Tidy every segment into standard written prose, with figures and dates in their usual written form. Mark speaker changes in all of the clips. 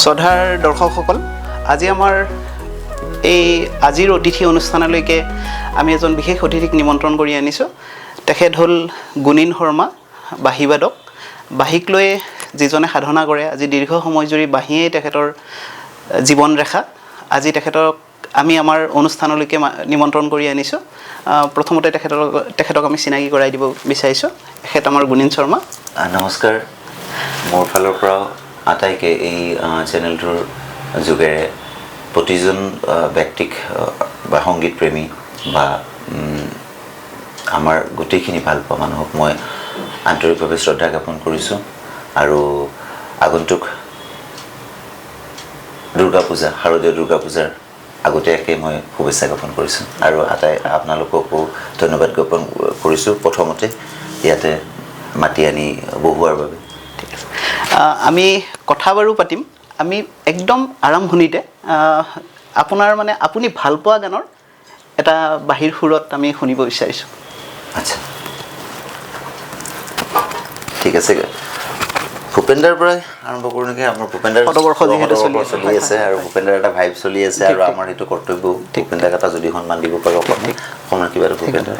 Speaker 1: শ্ৰদ্ধাৰ দৰ্শকসকল, আজি আমাৰ এই আজিৰ অতিথি অনুষ্ঠানলৈকে আমি এজন বিশেষ অতিথিক নিমন্ত্ৰণ কৰি আনিছোঁ। তেখেত হ'ল গুণীন শৰ্মা, বাঁহীবাদক। বাঁহীক লৈ যিজনে সাধনা কৰে, আজি দীৰ্ঘ সময় জুৰি বাঁহীয়েই তেখেতৰ জীৱন ৰেখা। আজি তেখেতক আমি আমাৰ অনুষ্ঠানলৈকে নিমন্ত্ৰণ কৰি আনিছোঁ। প্ৰথমতে তেখেতক আমি চিনাকি কৰাই দিব বিচাৰিছোঁ। তেখেত আমাৰ গুণীন শৰ্মা।
Speaker 2: নমস্কাৰ, মোৰ ফালৰ পৰাও আটাইকে এই চেনেলটোৰ যোগেৰে প্ৰতিজন ব্যক্তিক বা সংগীত প্ৰেমী বা আমাৰ গোটেইখিনি ভাল পোৱা মানুহক মই আন্তৰিকভাৱে শ্ৰদ্ধা জ্ঞাপন কৰিছোঁ। আৰু আগন্তুক দুৰ্গা পূজা, শাৰদীয় দুৰ্গা পূজাৰ আগতীয়াকৈ মই শুভেচ্ছা জ্ঞাপন কৰিছোঁ আৰু আপোনালোককো ধন্যবাদ জ্ঞাপন কৰিছোঁ প্ৰথমতে ইয়াতে মাতি আনি বহোৱাৰ বাবে।
Speaker 1: আমি কথা বাৰু পাতিম। আমি একদম আৰম্ভণিতে আপোনাৰ আপুনি ভাল পোৱা গানৰ এটা বাঁহীৰ সুৰত আমি শুনিব বিচাৰিছোঁ।
Speaker 2: আচ্ছা, ঠিক আছে। ভূপেন্দাৰ পৰাই আৰম্ভ কৰোঁ নেকি? আমাৰ ভূপেন্দাৰ চলি আছে আৰু ভূপেন্দাৰ এটা ভাইব চলি আছে আৰু আমাৰ সেইটো কৰ্তব্য ভূপেন্দাক এটা যদি সন্মান দিব পাৰোঁ অকণমান কিবা এটা ভূপেন্দাৰ।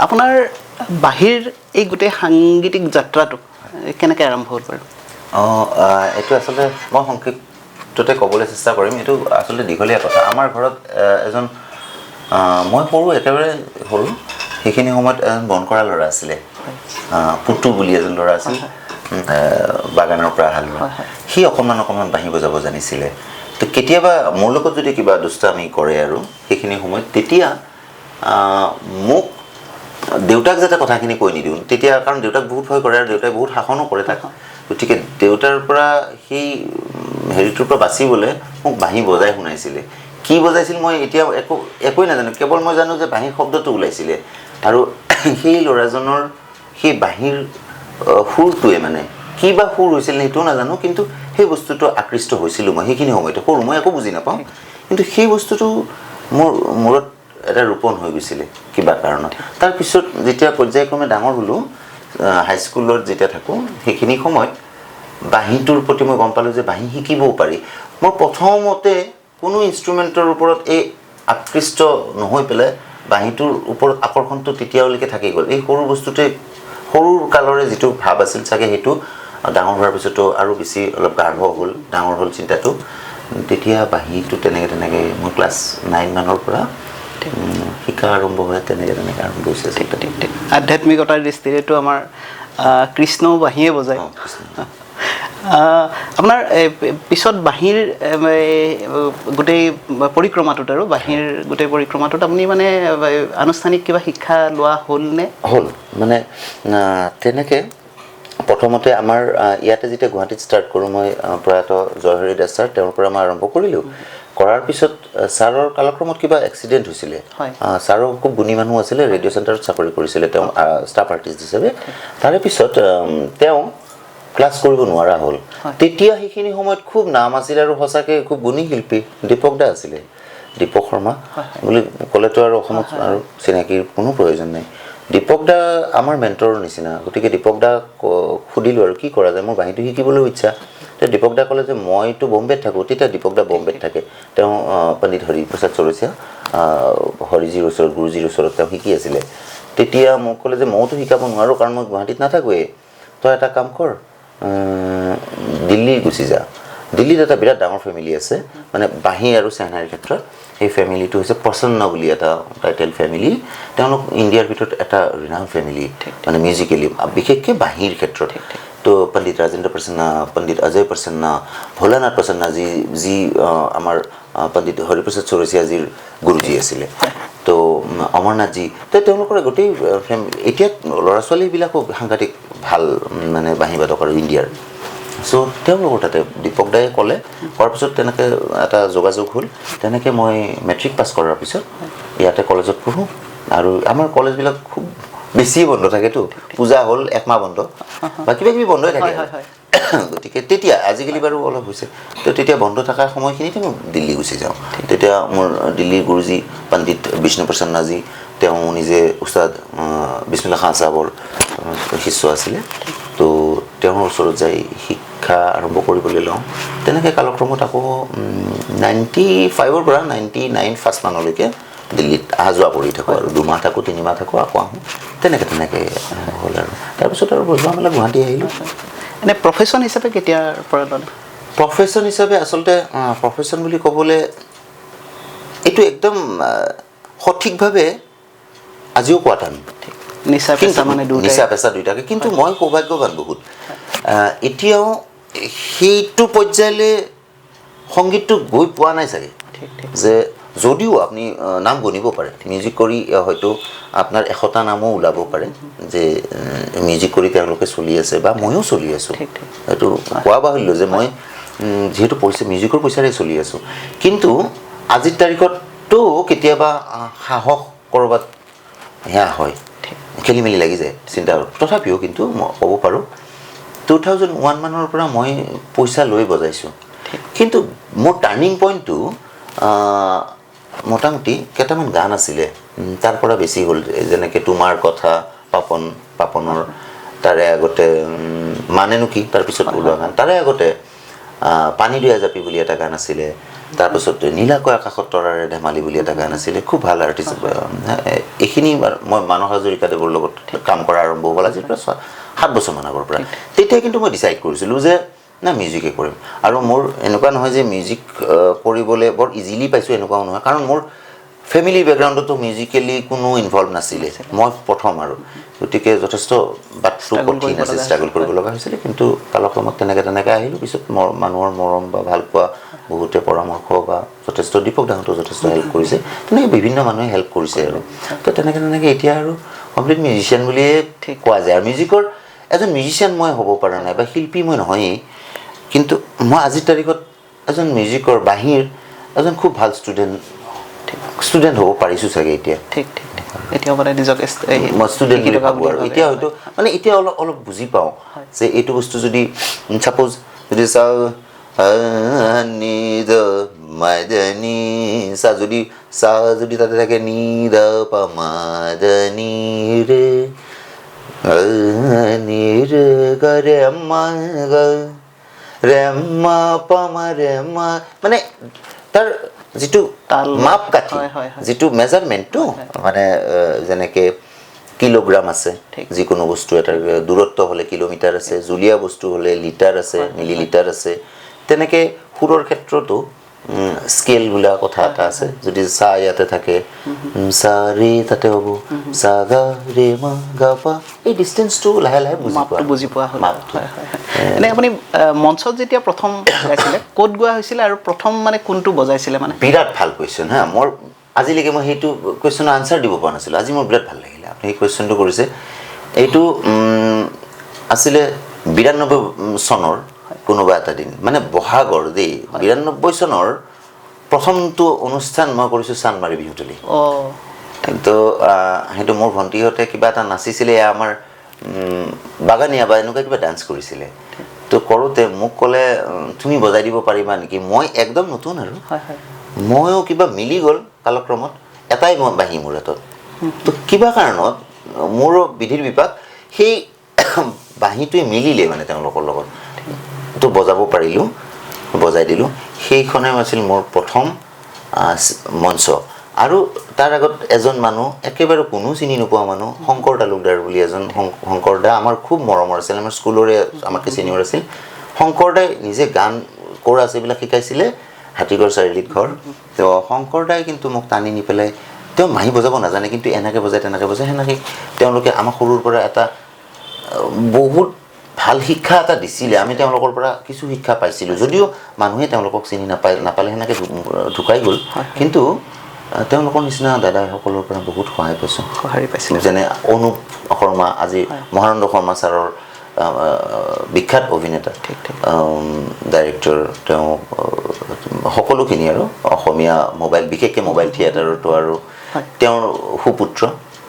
Speaker 2: আপোনাৰ বাঁহীৰ এই গোটেই সাংগীতিক যাত্ৰাটো কেনেকৈ আৰম্ভ হ'ল বাৰু? এইটো আচলতে মই সংক্ষিপ্ততে ক'বলৈ চেষ্টা কৰিম। এইটো আচলতে দীঘলীয়া কথা। আমাৰ ঘৰত এজন মই সৰু, একেবাৰে সৰু, সেইখিনি সময়ত এজন বন কৰা ল'ৰা আছিলে, পুতু বুলি এজন ল'ৰা আছিল, বাগানৰ পৰা অহা ল'ৰা। সি অকণমান বাঁহী বজাব জানিছিলে। তো কেতিয়াবা মোৰ লগত যদি কিবা দুষ্টামি কৰে আৰু সেইখিনি সময়ত, তেতিয়া মোক দেউতাক যাতে কথাখিনি কৈ নিদিওঁ, তেতিয়া কাৰণ দেউতাক বহুত ভয় কৰে আৰু দেউতাই বহুত শাসনো কৰে তাক। গতিকে দেউতাৰ পৰা সেই হেৰিটোৰ পৰা বাচিবলৈ মোক বাঁহী বজাই শুনাইছিলে। কি বজাইছিল মই এতিয়া একোৱেই নাজানো, কেৱল মই জানো যে বাঁহীৰ শব্দটো ওলাইছিলে আৰু সেই ল'ৰাজনৰ সেই বাঁহীৰ সুৰটোৱে কি বা সুৰ হৈছিল সেইটোও নাজানো, কিন্তু সেই বস্তুটো আকৃষ্ট হৈছিলোঁ মই সেইখিনি সময়তে। সৰু, মই একো বুজি নাপাওঁ, কিন্তু সেই বস্তুটো মোৰ মূৰত এটা ৰোপণ হৈ গৈছিলে কিবা কাৰণত। তাৰপিছত যেতিয়া পৰ্যায়ক্ৰমে ডাঙৰ হ'লোঁ, হাইস্কুলত যেতিয়া থাকোঁ, সেইখিনি সময়ত বাঁহীটোৰ প্ৰতি মই গম পালোঁ যে বাঁহী শিকিবও পাৰি। মই প্ৰথমতে কোনো ইনষ্ট্ৰুমেণ্টৰ ওপৰত এই আকৃষ্ট নহৈ পেলাই বাঁহীটোৰ ওপৰত আকৰ্ষণটো তেতিয়ালৈকে থাকি গ'ল। এই সৰু বস্তুটোৱে, সৰুৰ কালৰে যিটো ভাৱ আছিল চাগে, সেইটো ডাঙৰ হোৱাৰ পিছতো আৰু বেছি অলপ গাঢ় হ'ল, ডাঙৰ হ'ল চিন্তাটো। তেতিয়া বাঁহীটো তেনেকৈ মই ক্লাছ 9 মানৰ পৰা শিকা আৰম্ভ হয়, তেনেকৈ আৰম্ভ হৈছে।
Speaker 1: আধ্যাত্মিকতাৰ দৃষ্টিৰেতো আমাৰ কৃষ্ণও বাঁহীয়ে বজায়। আপোনাৰ পিছত বাঁহীৰ গোটেই পৰিক্ৰমাটোত আৰু বাঁহীৰ গোটেই পৰিক্ৰমাটোত আপুনি আনুষ্ঠানিক কিবা শিক্ষা লোৱা হ'লনে?
Speaker 2: হ'ল তেনেকৈ প্ৰথমতে আমাৰ ইয়াতে যেতিয়া গুৱাহাটীত ষ্টাৰ্ট কৰোঁ, মই প্ৰয়াত জয়হৰি দাস ছাৰ, তেওঁৰ পৰা মই আৰম্ভ কৰিলোঁ। কৰাৰ পিছত ছাৰৰ কালক্ৰমত কিবা এক্সিডেণ্ট হৈছিলে। ছাৰো খুব গুণী মানুহ আছিলে, ৰেডিঅ' চেণ্টাৰত চাকৰি কৰিছিলে তেওঁ ষ্টাফ আৰ্টিষ্ট হিচাপে। তাৰে পিছত তেওঁ ক্লাছ কৰিব নোৱাৰা হ'ল। তেতিয়া সেইখিনি সময়ত খুব নাম আছিল আৰু সঁচাকৈ খুব গুণী শিল্পী দীপক দা আছিলে, দীপক শৰ্মা বুলি ক'লেতো আৰু অসমত আৰু চিনাকিৰ কোনো প্ৰয়োজন নাই। দীপক দা আমাৰ মেণ্টৰৰ নিচিনা। গতিকে দীপক দাক সুধিলোঁ আৰু কি কৰা যায়, মোৰ বাঁহীটো শিকিবলৈও ইচ্ছা। তেতিয়া দীপক দা ক'লে যে মইতো বম্বেত থাকোঁ, তেতিয়া দীপক দা বম্বেত থাকে, তেওঁ পণ্ডিত হৰিপ্ৰসাদ চৌৰচিয়া হৰিজীৰ ওচৰত গুৰুজীৰ ওচৰত তেওঁ শিকি আছিলে। তেতিয়া মোক ক'লে যে মইতো শিকাব নোৱাৰোঁ কাৰণ মই গুৱাহাটীত নাথাকোঁৱেই, তই এটা কাম কৰ দিল্লী গুচি যা। দিল্লীত এটা বিৰাট ডাঙৰ ফেমিলি আছে মানে বাঁহী আৰু চেহনাৰীৰ ক্ষেত্ৰত। সেই ফেমিলিটো হৈছে প্ৰসন্ন বুলি এটা টাইটেল ফেমিলি। তেওঁলোক ইণ্ডিয়াৰ ভিতৰত এটা ৰিনাউণ্ড ফেমিলি মানে মিউজিকেলি, বিশেষকৈ বাঁহীৰ ক্ষেত্ৰত। তো পণ্ডিত ৰাজেন্দ্ৰ প্ৰসন্না, পণ্ডিত অজয় প্ৰসন্না, ভোলানাথ প্ৰসন্না যি আমাৰ পণ্ডিত হৰিপ্ৰসাদ চৌৰচিয়াজীৰ গুৰুজী আছিলে, তো অমৰনাথজী, তো তেওঁলোকৰ গোটেই এতিয়া ল'ৰা ছোৱালীবিলাকো সাংঘাতিক ভাল মানে বাঁহী বাদক আৰু ইণ্ডিয়াৰ। চ' তেওঁলোকৰ তাতে দীপক দায়ে ক'লে, কৰাৰ পিছত তেনেকৈ এটা যোগাযোগ হ'ল। তেনেকৈ মই মেট্ৰিক পাছ কৰাৰ পিছত ইয়াতে কলেজত পঢ়োঁ। আৰু আমাৰ কলেজবিলাক খুব বেছি বন্ধ থাকেতো, পূজা হ'ল একমাহ বন্ধ বা কিবা কিবি বন্ধই থাকে। গতিকে তেতিয়া আজিকালি বাৰু অলপ হৈছে, তো তেতিয়া বন্ধ থকা সময়খিনিতে মই দিল্লী গুচি যাওঁ। তেতিয়া মোৰ দিল্লীৰ গুৰুজী পণ্ডিত বিষ্ণু প্ৰসন্নাজী, তেওঁ নিজে উস্তাদ বিছমিল্লা খান চাহাবৰ শিষ্য আছিলে, তো তেওঁৰ ওচৰত যাই শিক্ষা আৰম্ভ কৰিবলৈ লওঁ। তেনেকৈ কালক্ৰমত আকৌ 95ৰ পৰা 99 ফাৰ্ষ্ট মানলৈকে দিল্লীত অহা যোৱা কৰি থাকোঁ আৰু 2 মাহ থাকোঁ, 3 মাহ থাকোঁ, আকৌ আহোঁ, তেনেকৈ হ'ল আৰু। তাৰপিছত আৰু বজোৱা মেলা গুৱাহাটী আহিলোঁ।
Speaker 1: এনে প্ৰফেশ্যন হিচাপে কেতিয়াৰ পৰা ল'লে?
Speaker 2: প্ৰফেশ্যন হিচাপে আচলতে প্ৰফেশ্যন বুলি ক'বলৈ এইটো একদম সঠিকভাৱে আজিও কোৱা টান।
Speaker 1: নিচা পেচা মানে
Speaker 2: নিচা পেচা দুয়োটাকে, কিন্তু মই সৌভাগ্যৱান বহুত। এতিয়াও সেইটো পৰ্যায়লৈ সংগীতটো গৈ পোৱা নাই চাগে, যে যদিও আপুনি নাম গণিব পাৰে মিউজিক কৰি, হয়তো আপোনাৰ 100টা নামো ওলাব পাৰে যে মিউজিক কৰি তেওঁলোকে চলি আছে বা ময়ো চলি আছোঁ। সেইটো কোৱা বাহুল্য যে মই যিহেতু মিউজিকৰ পইচাৰে চলি আছোঁ, কিন্তু আজিৰ তাৰিখততো কেতিয়াবা সাহস ক'ৰবাত সেয়া হয়, খেলি মেলি লাগি যায় চিন্তা। তথাপিও কিন্তু মই ক'ব পাৰোঁ 2001 মানৰ পৰা মই পইচা লৈ বজাইছোঁ। কিন্তু মোৰ টাৰ্ণিং পইণ্টটো মোটামুটি কেইটামান গান আছিলে, তাৰ পৰা বেছি হ'ল। যেনেকৈ তোমাৰ কথা, পাপনৰ, তাৰে আগতে মানেনো কি, তাৰপিছত ওলোৱা গান। তাৰে আগতে পানী দিয়া জাপি বুলি এটা গান আছিলে, তাৰপিছত নীলাকৈ আকাশত তৰাৰে ধেমালি বুলি এটা গান আছিলে, খুব ভাল আৰ্টিষ্ট। এইখিনি মই মানস হাজৰিকাদেৱৰ লগত কাম কৰা আৰম্ভ হ'ল আজিৰ পৰা 7 বছৰমান আগৰ পৰা। তেতিয়া কিন্তু মই ডিচাইড কৰিছিলোঁ যে না মিউজিকে কৰিম। আৰু মোৰ এনেকুৱা নহয় যে মিউজিক কৰিবলৈ বৰ ইজিলি পাইছোঁ, এনেকুৱাও নহয়, কাৰণ মোৰ ফেমিলি বেকগ্ৰাউণ্ডতো মিউজিকেলি কোনো ইনভলভ নাছিলে, মই প্ৰথম আৰু। গতিকে যথেষ্ট বাটটো কঠিন আছিল, ষ্ট্ৰাগল কৰিব লগা হৈছিলে। কিন্তু কালক্ৰমত তেনেকৈ আহিলোঁ। পিছত মানুহৰ মৰম বা ভালপোৱা, বহুতে পৰামৰ্শ বা যথেষ্ট দীপক দাহঁতেও যথেষ্ট হেল্প কৰিছে, তেনেকৈ বিভিন্ন মানুহে হেল্প কৰিছে আৰু। তো তেনেকৈ এতিয়া আৰু কমপ্লিট মিউজিচিয়ান বুলিয়ে কোৱা যায়। আৰু মিউজিকৰ এজন মিউজিচিয়ান মই হ'ব পৰা নাই বা শিল্পী মই নহয়েই, কিন্তু মই আজিৰ তাৰিখত এজন মিউজিকৰ বাঁহীৰ এজন খুব ভাল ষ্টুডেণ্ট হ'ব পাৰিছোঁ চাগে এতিয়া।
Speaker 1: এতিয়া মানে নিজকে
Speaker 2: মই ষ্টুডেণ্ট বুলি ভাবোঁ আৰু। এতিয়া হয়তো মানে এতিয়া অলপ বুজি পাওঁ যে এইটো বস্তু যদি ছাপ'জ যদি চাওঁ মাদনী চা, যদি তাতে থাকে নি দ পা মাদনী ৰে নি ৰে গ ৰে মা গ ৰে মা পা মা ৰে মা, মানে তাৰ যিটো মাপ কাঠি, যিটো মেজাৰমেণ্টটো, মানে যেনেকৈ কিলোগ্ৰাম আছে, যিকোনো বস্তু এটাৰ দূৰত্ব হ'লে কিলোমিটাৰ আছে, জুলীয়া বস্তু হ'লে লিটাৰ আছে, মিলি লিটাৰ আছে, তেনেকৈ সুৰৰ ক্ষেত্ৰতো স্কেল বোলা কথা এটা আছে। যদি চা ইয়াতে থাকে, চা ৰে তাতে হ'ব, চা গা ৰে মা গা পা, এই ডিষ্টেঞ্চটো লাহে লাহে
Speaker 1: বুজি পোৱা হ'ল। এনে আপুনি মঞ্চত যেতিয়া প্ৰথম গাইছিলে ক'ত গোৱা হৈছিলে আৰু প্ৰথম মানে কোনটো বজাইছিলে? মানে
Speaker 2: বিৰাট ভাল কুৱেশ্যন হা। মোৰ আজিলৈকে মই সেইটো কুৱেশ্যনৰ আনচাৰ দিব পৰা নাছিলোঁ। আজি মোৰ বিৰাট ভাল লাগিলে আপুনি সেই কুৱেশ্যনটো কৰিছে। এইটো আছিলে 92 চনৰ কোনোবা এটা দিন, মানে বহাগৰ দেই, 92 চনৰ প্ৰথমটো অনুষ্ঠান মই কৰিছোঁ চানমাৰি বিহুতলী। তো সেইটো মোৰ ভণ্টিহঁতে কিবা এটা নাচিছিলে, আমাৰ বাগানীয়া বা এনেকুৱা কিবা ডান্স কৰিছিলে। তো কৰোঁতে মোক ক'লে তুমি বজাই দিব পাৰিবা নেকি? মই একদম নতুন আৰু ময়ো কিবা মিলি গ'ল কালক্ৰমত, এটাই বাঁহী মোৰ হাতত। তো কিবা কাৰণত মোৰো বিধিৰ বিপাক সেই বাঁহীটোৱে মিলিলে মানে তেওঁলোকৰ লগত। তো বজাব পাৰিলোঁ, বজাই দিলোঁ। সেইখনে আছিল মোৰ প্ৰথম মঞ্চ। আৰু তাৰ আগত এজন মানুহ, একেবাৰে কোনো চিনি নোপোৱা মানুহ, শংকৰ তালুকদাৰ বুলি এজন, শংকৰ দা আমাৰ খুব মৰমৰ আছিল, আমাৰ স্কুলৰে আমাতকৈ ছিনিয়ৰ আছিল। শংকৰ দাই নিজে গান কোৰাছ এইবিলাক শিকাইছিলে, হাতীগড় চাৰিআলিত ঘৰ। তো শংকৰ দাই কিন্তু মোক টানি নি পেলাই, তেওঁ মাহী বজাব নাজানে কিন্তু এনেকৈ বজায় তেনেকৈ বজায়, সেনেকৈ তেওঁলোকে আমাক সৰুৰ পৰা এটা বহুত ভাল শিক্ষা এটা দিছিলে। আমি তেওঁলোকৰ পৰা কিছু শিক্ষা পাইছিলোঁ, যদিও মানুহে তেওঁলোকক চিনি নাপালে সেনেকৈ ঢুকাই গ'ল। কিন্তু তেওঁলোকৰ নিচিনা দাদাসকলৰ পৰা বহুত সহায় পাইছোঁ। যেনে অনুপ শৰ্মা, আজি মহানন্দ শৰ্মা ছাৰৰ বিখ্যাত অভিনেতা, ডাইৰেক্টৰ, তেওঁ সকলোখিনি আৰু অসমীয়া মোবাইল, বিশেষকৈ মোবাইল থিয়েটাৰতো আৰু তেওঁৰ সুপুত্ৰ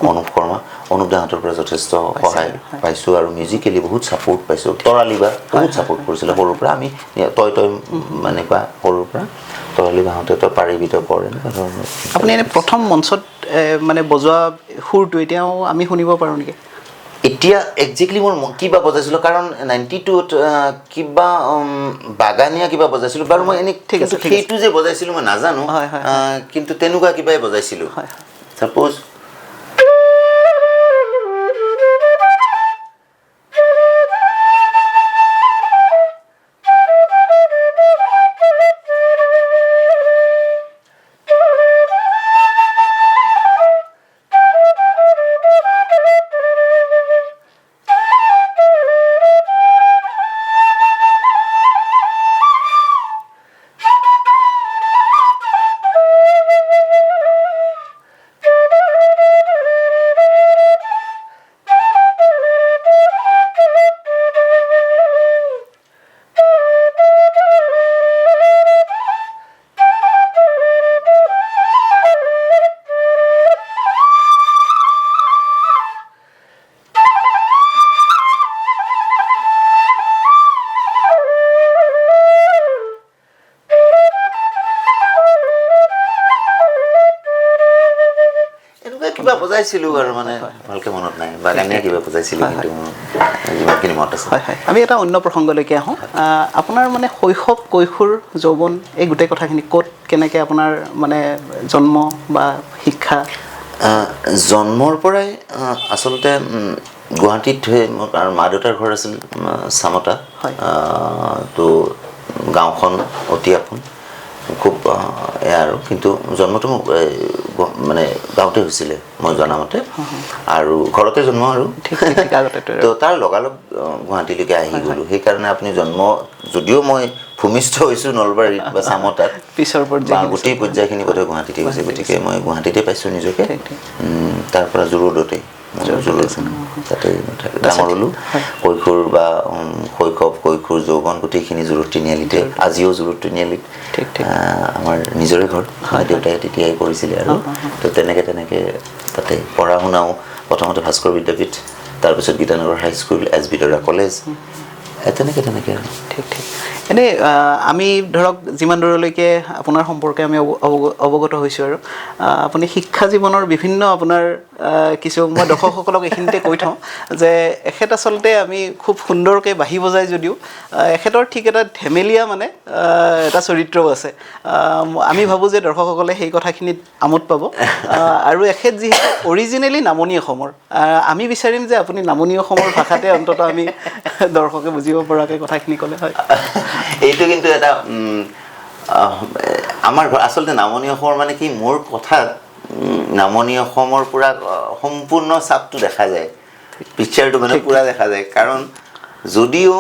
Speaker 2: অনুপ শৰ্মা, অনুপ দাহঁতৰ পৰা যথেষ্ট সহায় পাইছোঁ আৰু মিউজিকেলি বহুত ছাপোৰ্ট পাইছোঁ। তৰালী বা বহুত ছাপোৰ্ট কৰিছিলে সৰুৰ পৰা। আমি তই মানে কোৱা সৰুৰ পৰা তৰালী বাহঁতে তই পাৰিবি, তই কৰ, এনেকুৱা ধৰণৰ।
Speaker 1: আপুনি এনে প্ৰথম মঞ্চত মানে বজোৱা সুৰটো এতিয়াও আমি শুনিব পাৰোঁ নেকি?
Speaker 2: এতিয়া একজেক্টলি মোৰ কিবা বজাইছিলোঁ, কাৰণ 92ত কিবা বাগানীয়া কিবা বজাইছিলোঁ বাৰু। মই এনেই সেইটো যে বজাইছিলোঁ মই নাজানো, কিন্তু তেনেকুৱা কিবাই বজাইছিলোঁ। ছাপ'জ কিবা বজাইছিলোঁ আৰু মানে ভালকৈ মনত নাই, বাগানীয়া কিবা বজাইছিলোঁ, কিন্তু যিমানখিনি মনত আছে।
Speaker 1: আমি এটা অন্য প্ৰসংগলৈকে আহোঁ। আপোনাৰ মানে শৈশৱ, কৈশোৰ, যৌৱন, এই গোটেই কথাখিনি ক'ত, কেনেকৈ আপোনাৰ মানে জন্ম বা শিক্ষা?
Speaker 2: জন্মৰ পৰাই আচলতে গুৱাহাটীত মোৰ আৰু মা দেউতাৰ ঘৰ আছিল চামতা। তো গাঁওখন অতি আপোন, খুব এয়া আৰু। কিন্তু জন্মটো মোক মানে গাঁৱতে হৈছিলে মই জনামতে, আৰু ঘৰতে জন্ম আৰু। তো তাৰ লগালগ গুৱাহাটীলৈকে আহি গ'লোঁ। সেইকাৰণে আপুনি জন্ম, যদিও মই ভূমিষ্ঠ হৈছোঁ নলবাৰীত বা চামতাত,
Speaker 1: পিছৰ
Speaker 2: গোটেই পৰ্যায়খিনি বোধহয় গুৱাহাটীতে হৈছে। গতিকে মই গুৱাহাটীতে পাইছোঁ নিজকে। তাৰ পৰা জোৰডতে তাতে ডাঙৰ হ'লোঁ। কৈশোৰ বা শৈশৱ, কৈশোৰ, যৌৱন গোটেইখিনি জোৰত তিনিআলিতে, আজিও জোৰত তিনিআলিত আমাৰ নিজৰে ঘৰ। দেউতাই তেতিয়াই কৰিছিলে আৰু। তো তেনেকৈ তাতে পঢ়া শুনাও প্ৰথমতে ভাস্কৰ বিদ্যাপীঠ, তাৰপিছত গীতানগৰ হাইস্কুল, SB দৰা কলেজ, তেনেকৈ আৰু।
Speaker 1: এনেই আমি ধৰক যিমান দূৰলৈকে আপোনাৰ সম্পৰ্কে আমি অৱগত হৈছোঁ আৰু আপুনি শিক্ষা জীৱনৰ বিভিন্ন আপোনাৰ কিছু, মই দৰ্শকসকলক এইখিনিতে কৈ থওঁ যে এখেত আচলতে আমি খুব সুন্দৰকৈ বাঁহী বজাই যদিও এখেতৰ ঠিক এটা ধেমেলীয়া মানে এটা চৰিত্ৰও আছে। আমি ভাবোঁ যে দৰ্শকসকলে সেই কথাখিনিত আমোদ পাব। আৰু এখেত যিহেতু অৰিজিনেলি নামনি অসমৰ, আমি বিচাৰিম যে আপুনি নামনি অসমৰ ভাষাতে অন্ততঃ আমি দৰ্শকে বুজিব পৰাকৈ কথাখিনি ক'লে হয়।
Speaker 2: এইটো কিন্তু এটা আমাৰ আচলতে নামনি অসমৰ মানে কি, মোৰ কথাত নামনি অসমৰ পূৰা সম্পূৰ্ণ চাপটো দেখা যায়, পিকচাৰটো মানে পূৰা দেখা যায়। কাৰণ যদিও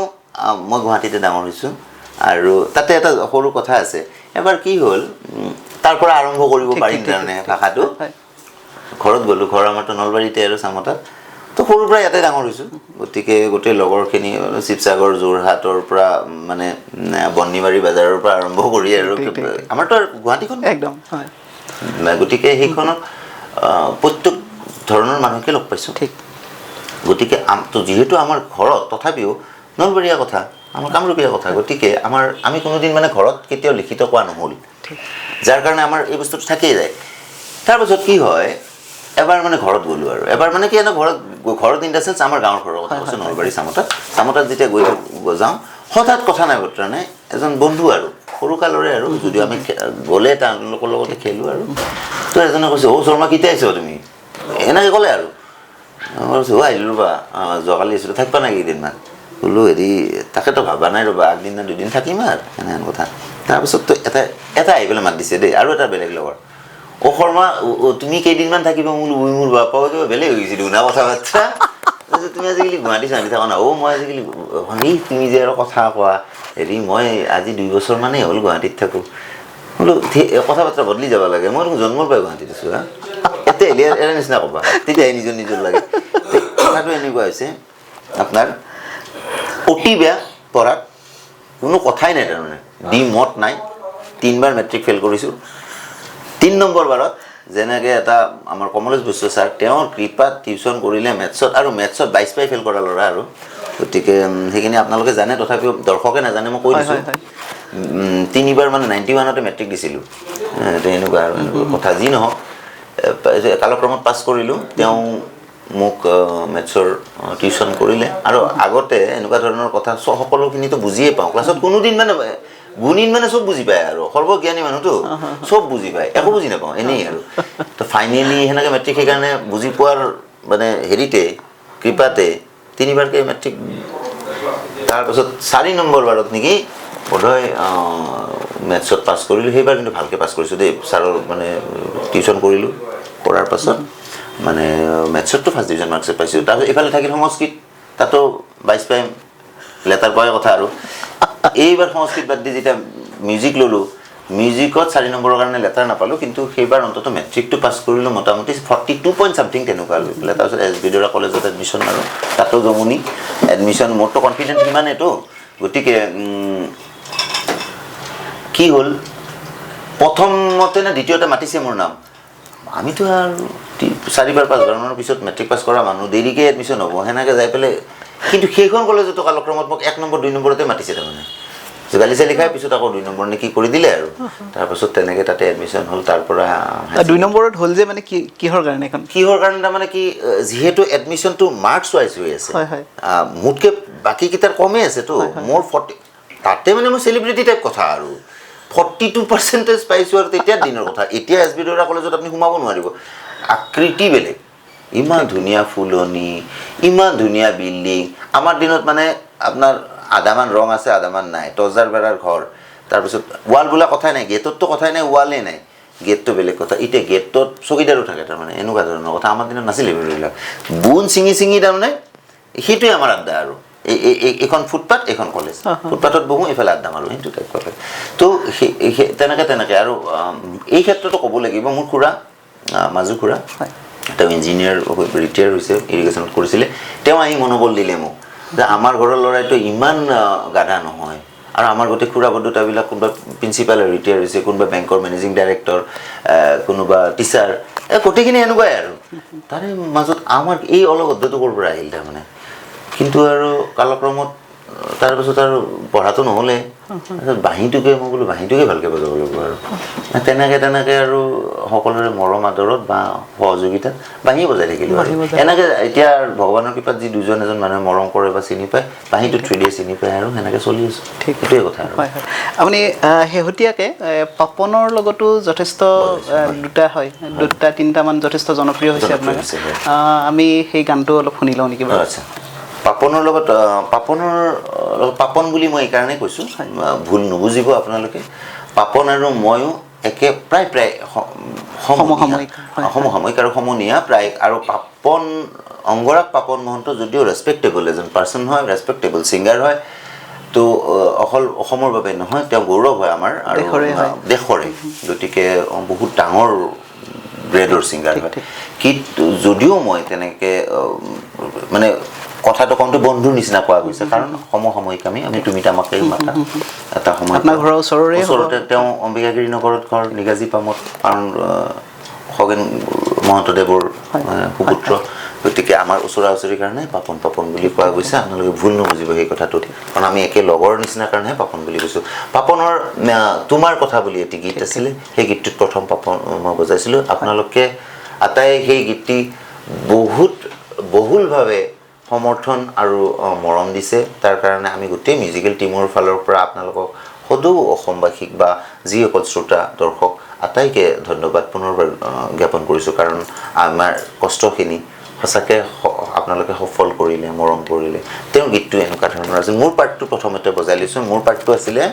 Speaker 2: মই গুৱাহাটীতে ডাঙৰ হৈছোঁ, আৰু তাতে এটা সৰু কথা আছে। এবাৰ কি হ'ল, তাৰ পৰা আৰম্ভ কৰিব পাৰিম তাৰমানে ভাষাটো। ঘৰত গ'লোঁ, ঘৰ আমাৰতো নলবাৰীতে আৰু চামতাত। তো সৰুৰ পৰা ইয়াতে ডাঙৰ হৈছোঁ। গতিকে গোটেই লগৰখিনি শিৱসাগৰ, যোৰহাটৰ পৰা মানে বন্নিবাৰী বাজাৰৰ পৰা আৰম্ভ কৰি আৰু আমাৰতো আৰু গুৱাহাটীখন
Speaker 1: একদম।
Speaker 2: গতিকে সেইখনত প্ৰত্যেক ধৰণৰ মানুহকে লগ পাইছোঁ। গতিকে যিহেতু আমাৰ ঘৰত তথাপিও নলবৰীয়া কথা, আমাৰ কামৰূপীয়া কথা, গতিকে আমি কোনোদিন মানে ঘৰত কেতিয়াও লিখিত কোৱা নহ'ল, যাৰ কাৰণে আমাৰ এই বস্তুটো থাকিয়ে যায়। তাৰপাছত কি হয়, এবাৰ মানে ঘৰত গ'লোঁ আৰু এবাৰ মানে কি ঘৰত ইন দ্য চেন্স আমাৰ গাঁৱৰ ঘৰৰ কথা কৈছোঁ, নলবাৰী চামতাত যেতিয়া যাওঁ, হঠাৎ কথা নাই বতৰা নাই এজন বন্ধু আৰু সৰুকালৰে আৰু যদিও আমি গ'লে তেওঁলোকৰ লগতে খেলোঁ আৰু তো এজনে কৈছে অ' শৰ্মা কেতিয়া আহিছ তুমি এনেকৈ ক'লে আৰু মই কৈছোঁ অ' আহিলোঁ ৰ'বা যোৱাকালি আহিছিলোঁ থাকিবা নেকি কেইদিনমান বোলো হেৰি তাকেতো ভাবা নাই ৰ'বা আগদিন না দুদিন থাকিম আৰু এনেহেন কথা তাৰপিছততো এটা আহি পেলাই মাত দিছে দেই আৰু এটা বেলেগ লগৰ অ' শৰ্মা তুমি কেইদিনমান থাকিবা মোৰ বাপাও কিবা বেলেগ হৈ গৈছিল শুনা কথা বাৰ্তা তুমি আজিকালি গুৱাহাটী চুৱাহাটী থাকা না অ' মই আজিকালি সেই তুমি যে আৰু কথা কোৱা হেৰি মই আজি 2 বছৰমানেই হ'ল গুৱাহাটীত থাকোঁ বোলো কথা বাৰ্তা বদলি যাব লাগে মই জন্মৰ পৰাই গুৱাহাটীত আছোঁ হা এতিয়া এৰা নিচিনা ক'বা তেতিয়াহে নিজৰ লাগে কথাটো এনেকুৱা হৈছে আপোনাৰ অতি বেয়া পঢ়াত কোনো কথাই নাই তাৰমানে মত নাই 3 বাৰ মেট্ৰিক ফেইল কৰিছোঁ 3 নম্বৰ বাৰত যেনেকৈ এটা আমাৰ কমলেশ বৈশ্য ছাৰ তেওঁৰ কৃপাত টিউশ্যন কৰিলে মেথছত আৰু মেথছত 22 পাই ফেইল কৰা ল'ৰা আৰু গতিকে সেইখিনি আপোনালোকে জানে তথাপিও দৰ্শকে নাজানে মই কৈ দিছোঁ 3 বাৰ মানে 91তে মেট্ৰিক দিছিলোঁ এনেকুৱা আৰু কথা যি নহওক কালক্ৰমত পাছ কৰিলোঁ তেওঁ মোক মেথছৰ টিউশ্যন কৰিলে আৰু আগতে এনেকুৱা ধৰণৰ কথা সকলোখিনিতো বুজিয়ে পাওঁ ক্লাছত কোনোদিন মানে গুণিন মানে চব বুজি পায় আৰু সৰ্বজ্ঞানী মানুহতো চব বুজি পায় একো বুজি নাপাওঁ এনেই আৰু তো ফাইনেলি সেনেকৈ মেট্ৰিক সেইকাৰণে বুজি পোৱাৰ মানে হেৰিতে কৃপাতে 3 বাৰকৈ মেট্ৰিক তাৰপাছত 4 নম্বৰ বাৰত নেকি বোধহয় মেথছত পাছ কৰিলোঁ সেইবাৰ কিন্তু ভালকৈ পাছ কৰিছোঁ দেই ছাৰৰ মানে টিউশ্যন কৰিলোঁ কৰাৰ পাছত মানে মেথছততো ফাৰ্ষ্ট ডিভিজন মাৰ্কছ পাইছোঁ তাৰপিছত এইফালে থাকিল সংস্কৃত তাতো 22 পাই লেটাৰ পোৱাৰ কথা আৰু এইবাৰ সংস্কৃত বাদ দি যেতিয়া মিউজিক ল'লোঁ মিউজিকত 4 নম্বৰৰ কাৰণে লেটাৰ নাপালোঁ কিন্তু সেইবাৰ অন্ততঃ মেট্ৰিকটো পাছ কৰিলোঁ মোটামুটি 42 পইণ্ট চামথিং তেনেকুৱা লৈ পেলাই তাৰপিছত এছ বি দেউৰা কলেজত এডমিশ্যন আৰু তাতো জমনি এডমিশ্যন মোৰতো কনফিডেন্স সিমানেইতো গতিকে কি হ'ল প্ৰথমতে নে দ্বিতীয়তে মাতিছে মোৰ নাম আমিতো আৰু 4 বাৰ 5 বাৰমানৰ পিছত মেট্ৰিক পাছ কৰা মানুহ দেৰিকৈ এডমিশ্যন হ'ব সেনেকৈ যাই পেলাই কিন্তু সেইখন কলেজতো কালক্ৰমত মোক 1 নম্বৰ 2 নম্বৰতে মাতিছে তাৰমানে গালি চালি খাই পিছত আকৌ 2 নম্বৰ নে কি কৰি দিলে আৰু তাৰপাছত তেনেকৈ তাতে এডমিশ্যন হ'ল তাৰপৰা
Speaker 1: 2 নম্বৰত হ'ল যে মানে কিহৰ কাৰণে এখন
Speaker 2: তাৰমানে কি যিহেতু এডমিশ্যনটো মাৰ্কছ ৱাইজ হৈ আছে মোতকৈ বাকীকেইটাৰ কমেই আছেতো মোৰ 40 তাতে মানে মই চেলিব্ৰিটি টাইপ কথা আৰু 42% পাইছোঁ আৰু তেতিয়া দিনৰ কথা এতিয়া এছ বি দেউৰা কলেজত আপুনি সোমাব নোৱাৰিব আকৃতি বেলেগ ইমান ধুনীয়া ফুলনি ইমান ধুনীয়া বিল্ডিং আমাৰ দিনত মানে আপোনাৰ আধামান ৰং আছে আধামান নাই তজাৰ বেৰাৰ ঘৰ তাৰপিছত ৱাল বোলা কথাই নাই গেটততো কথাই নাই ৱালেই নাই গেটটো বেলেগ কথা এতিয়া গেটত চকীদাৰো থাকে তাৰমানে এনেকুৱা ধৰণৰ কথা আমাৰ দিনত নাছিলে এইবিলাক বুন ছিঙি তাৰমানে সেইটোৱে আমাৰ আড্ডা আৰু এইখন ফুটপাথ এইখন কলেজ ফুটপাথত বহোঁ এইফালে আড্ডা মাৰোঁ সেইটো টাইপ কথা তো তেনেকৈ আৰু এই ক্ষেত্ৰতো ক'ব লাগিব মোৰ খুৰা মাজু খুৰা তেওঁ ইঞ্জিনিয়াৰ ৰিটায়াৰ হৈছে ইৰিগেশ্যনত কৰিছিলে তেওঁ আহি মনোবল দিলে মোক যে আমাৰ ঘৰৰ ল'ৰাইতো ইমান গাধা নহয় আৰু আমাৰ গোটেই খুৰা বন্ধুতাবিলাক কোনোবা প্ৰিন্সিপাল ৰিটায়াৰ হৈছে কোনোবা বেংকৰ মেনেজিং ডাইৰেক্টৰ কোনোবা টিচাৰ গোটেইখিনি এনেকুৱাই আৰু তাৰে মাজত আমাৰ এই অলগদ্ধটো ক'ৰ পৰা আহিল তাৰমানে কিন্তু আৰু কালক্ৰমত তাৰপিছত আৰু পঢ়াটো নহ'লে বাঁহীটোকে মই বোলো বাঁহীটোকে ভালকৈ বজাব লাগিব আৰু তেনেকৈ আৰু সকলোৰে মৰম আদৰত বা সহযোগিতাত বাঁহী বজাই থাকিলোঁ আৰু এনেকৈ এতিয়া ভগৱানৰ কৃপাত যি দুজন এজন মানুহে মৰম কৰে বা চিনি পায় বাঁহীটো থ্ৰী দিয়ে চিনি পায় আৰু সেনেকৈ চলি আছোঁ ঠিক সেইটোৱে কথা আৰু
Speaker 1: আপুনি শেহতীয়াকৈ পাপনৰ লগতো যথেষ্ট দুটা তিনিটামান যথেষ্ট জনপ্ৰিয় হৈছে আপোনাৰ আমি সেই গানটো অলপ শুনি লওঁ নেকি বাৰু
Speaker 2: আচ্ছা পাপনৰ লগত পাপন বুলি মই এইকাৰণেই কৈছোঁ ভুল নুবুজিব আপোনালোকে পাপন আৰু ময়ো প্ৰায় সমসাময়িক আৰু সমনীয়া প্ৰায় আৰু পাপন অংগৰাগ পাপন মহন্ত যদিও ৰেচপেক্টেবল এজন পাৰ্চন হয় ৰেচপেক্টেবল ছিংগাৰ হয় তো অকল অসমৰ বাবে নহয় তেওঁ গৌৰৱ হয় আমাৰ আৰু দেশৰে গতিকে বহুত ডাঙৰ গ্ৰেডৰ ছিংগাৰ হয় কিন্তু যদিও মই তেনেকৈ মানে কথাটো কওঁতে বন্ধুৰ নিচিনা কোৱা গৈছে কাৰণ সমসাময়িক আমি তুমি তামাকেই মাতা এটা সময়
Speaker 1: আপোনাৰ ঘৰৰ
Speaker 2: ওচৰতে তেওঁ অম্বিকাগিৰি নগৰত ঘৰ নিগাজী পামত কাৰণ খগেন মহন্তদেৱৰ সুপুত্ৰ গতিকে আমাৰ ওচৰা ওচৰিৰ কাৰণে পাপন বুলি কোৱা গৈছে আপোনালোকে ভুল নুবুজিব সেই কথাটোত কাৰণ আমি একে লগৰ নিচিনা কাৰণেহে পাপন বুলি কৈছোঁ পাপনৰ তোমাৰ কথা বুলি এটি গীত আছিলে সেই গীতটোত প্ৰথম পাপন মই বজাইছিলোঁ আপোনালোকে আটাই সেই গীতটি বহুত বহুলভাৱে সমৰ্থন আৰু মৰম দিছে তাৰ কাৰণে আমি গোটেই মিউজিকেল টিমৰ ফালৰ পৰা আপোনালোকক সদৌ অসমবাসীক বা যিসকল শ্ৰোতা দৰ্শক আটাইকে ধন্যবাদ পুনৰবাৰ জ্ঞাপন কৰিছোঁ কাৰণ আমাৰ কষ্টখিনি সঁচাকৈ আপোনালোকে সফল কৰিলে মৰম কৰিলে তেওঁৰ গীতটো এনেকুৱা ধৰণৰ আছিল মোৰ পাৰ্টটো প্ৰথমতে বজাই লৈছোঁ মোৰ পাৰ্টটো আছিলে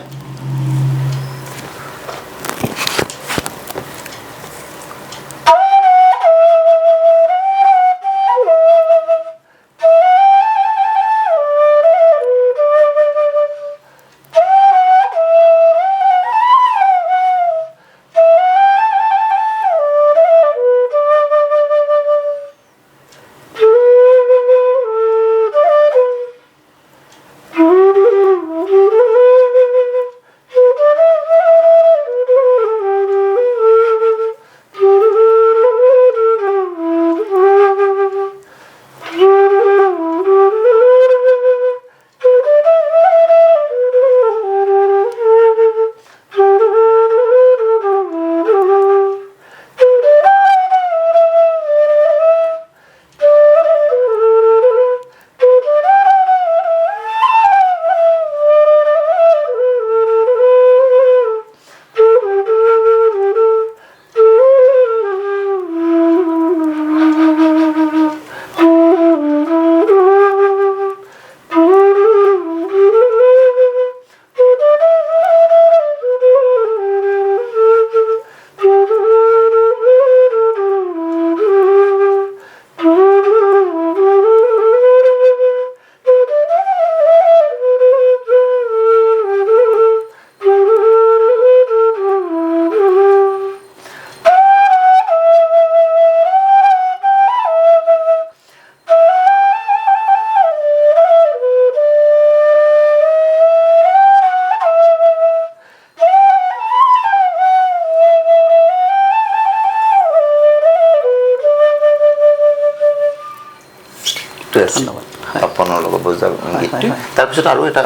Speaker 2: পাপনৰ লগত বজা গীতটো তাৰপিছত আৰু এটা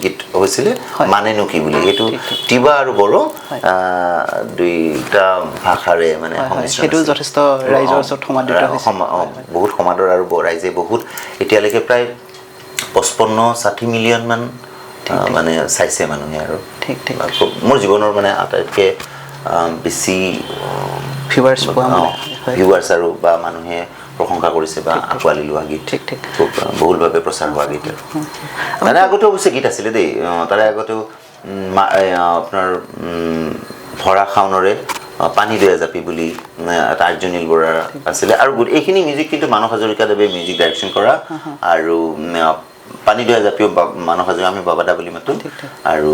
Speaker 2: গীত হৈছিলে মানেনো কি বুলি এইটো তিৱা আৰু বড়ো দুইটা ভাষাৰে মানে
Speaker 1: সেইটো যথেষ্ট ৰাইজৰ ওচৰত সমাদৃত হৈছে
Speaker 2: বহুত সমাদৰ আৰু ৰাইজে বহুত এতিয়ালৈকে প্ৰায় 55-60 মিলিয়ন মান মানে চাইছে মানুহে আৰু
Speaker 1: ঠিক ঠিক
Speaker 2: মোৰ জীৱনৰ মানে আটাইতকৈ বেছি ভিউৱাৰ্ছ আৰু বা মানুহে প্ৰশংসা কৰিছে বা আঁকোৱালি লোৱা গীত
Speaker 1: ঠিক ঠিক
Speaker 2: বহুলভাৱে প্ৰচাৰ হোৱা গীত তাৰে আগতেও অৱশ্যে গীত আছিলে দেই তাৰে আগতেও আপোনাৰ ভৰা শাওনৰে পানী দয়া জাপি বুলি এটা আৰ্যনীল বৰা আছিলে আৰু এইখিনি মিউজিক কিন্তু মানস হাজৰিকাদেৱে মিউজিক ডাইৰেকশ্যন কৰা আৰু পানী দয়া জাপিও মানস হাজৰিকা আমি বাবাদা বুলি মাতো আৰু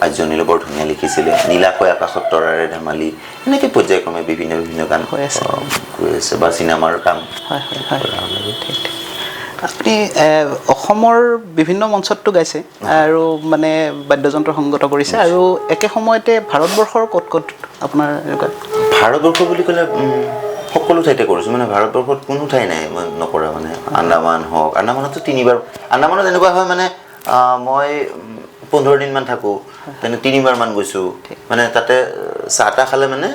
Speaker 2: আৰ্যনীলে বৰ ধুনীয়া লিখিছিলে নীলাকৈ আকাশত তৰাৰে ধেমালি এনেকৈ পৰ্যায়ক্ৰমে বিভিন্ন বিভিন্ন গান হৈ আছে বা চিনেমাৰ কাম
Speaker 1: আপুনি অসমৰ বিভিন্ন মঞ্চততো গাইছে আৰু মানে বাদ্যযন্ত্ৰ সংগত কৰিছে আৰু একে সময়তে ভাৰতবৰ্ষৰ ক'ত ক'ত আপোনাৰ এনেকুৱা
Speaker 2: ভাৰতবৰ্ষ বুলি ক'লে সকলো ঠাইতে কৰিছোঁ মানে ভাৰতবৰ্ষত কোনো ঠাই নাই মই নকৰা মানে আন্দামান হওক আন্দামানতো 3বাৰ আন্দামানত এনেকুৱা হয় মানে মই 15 দিনমান থাকোঁ তেনে 3বাৰ মান গৈছোঁ মানে তাতে চাহ তাহ খালে মানে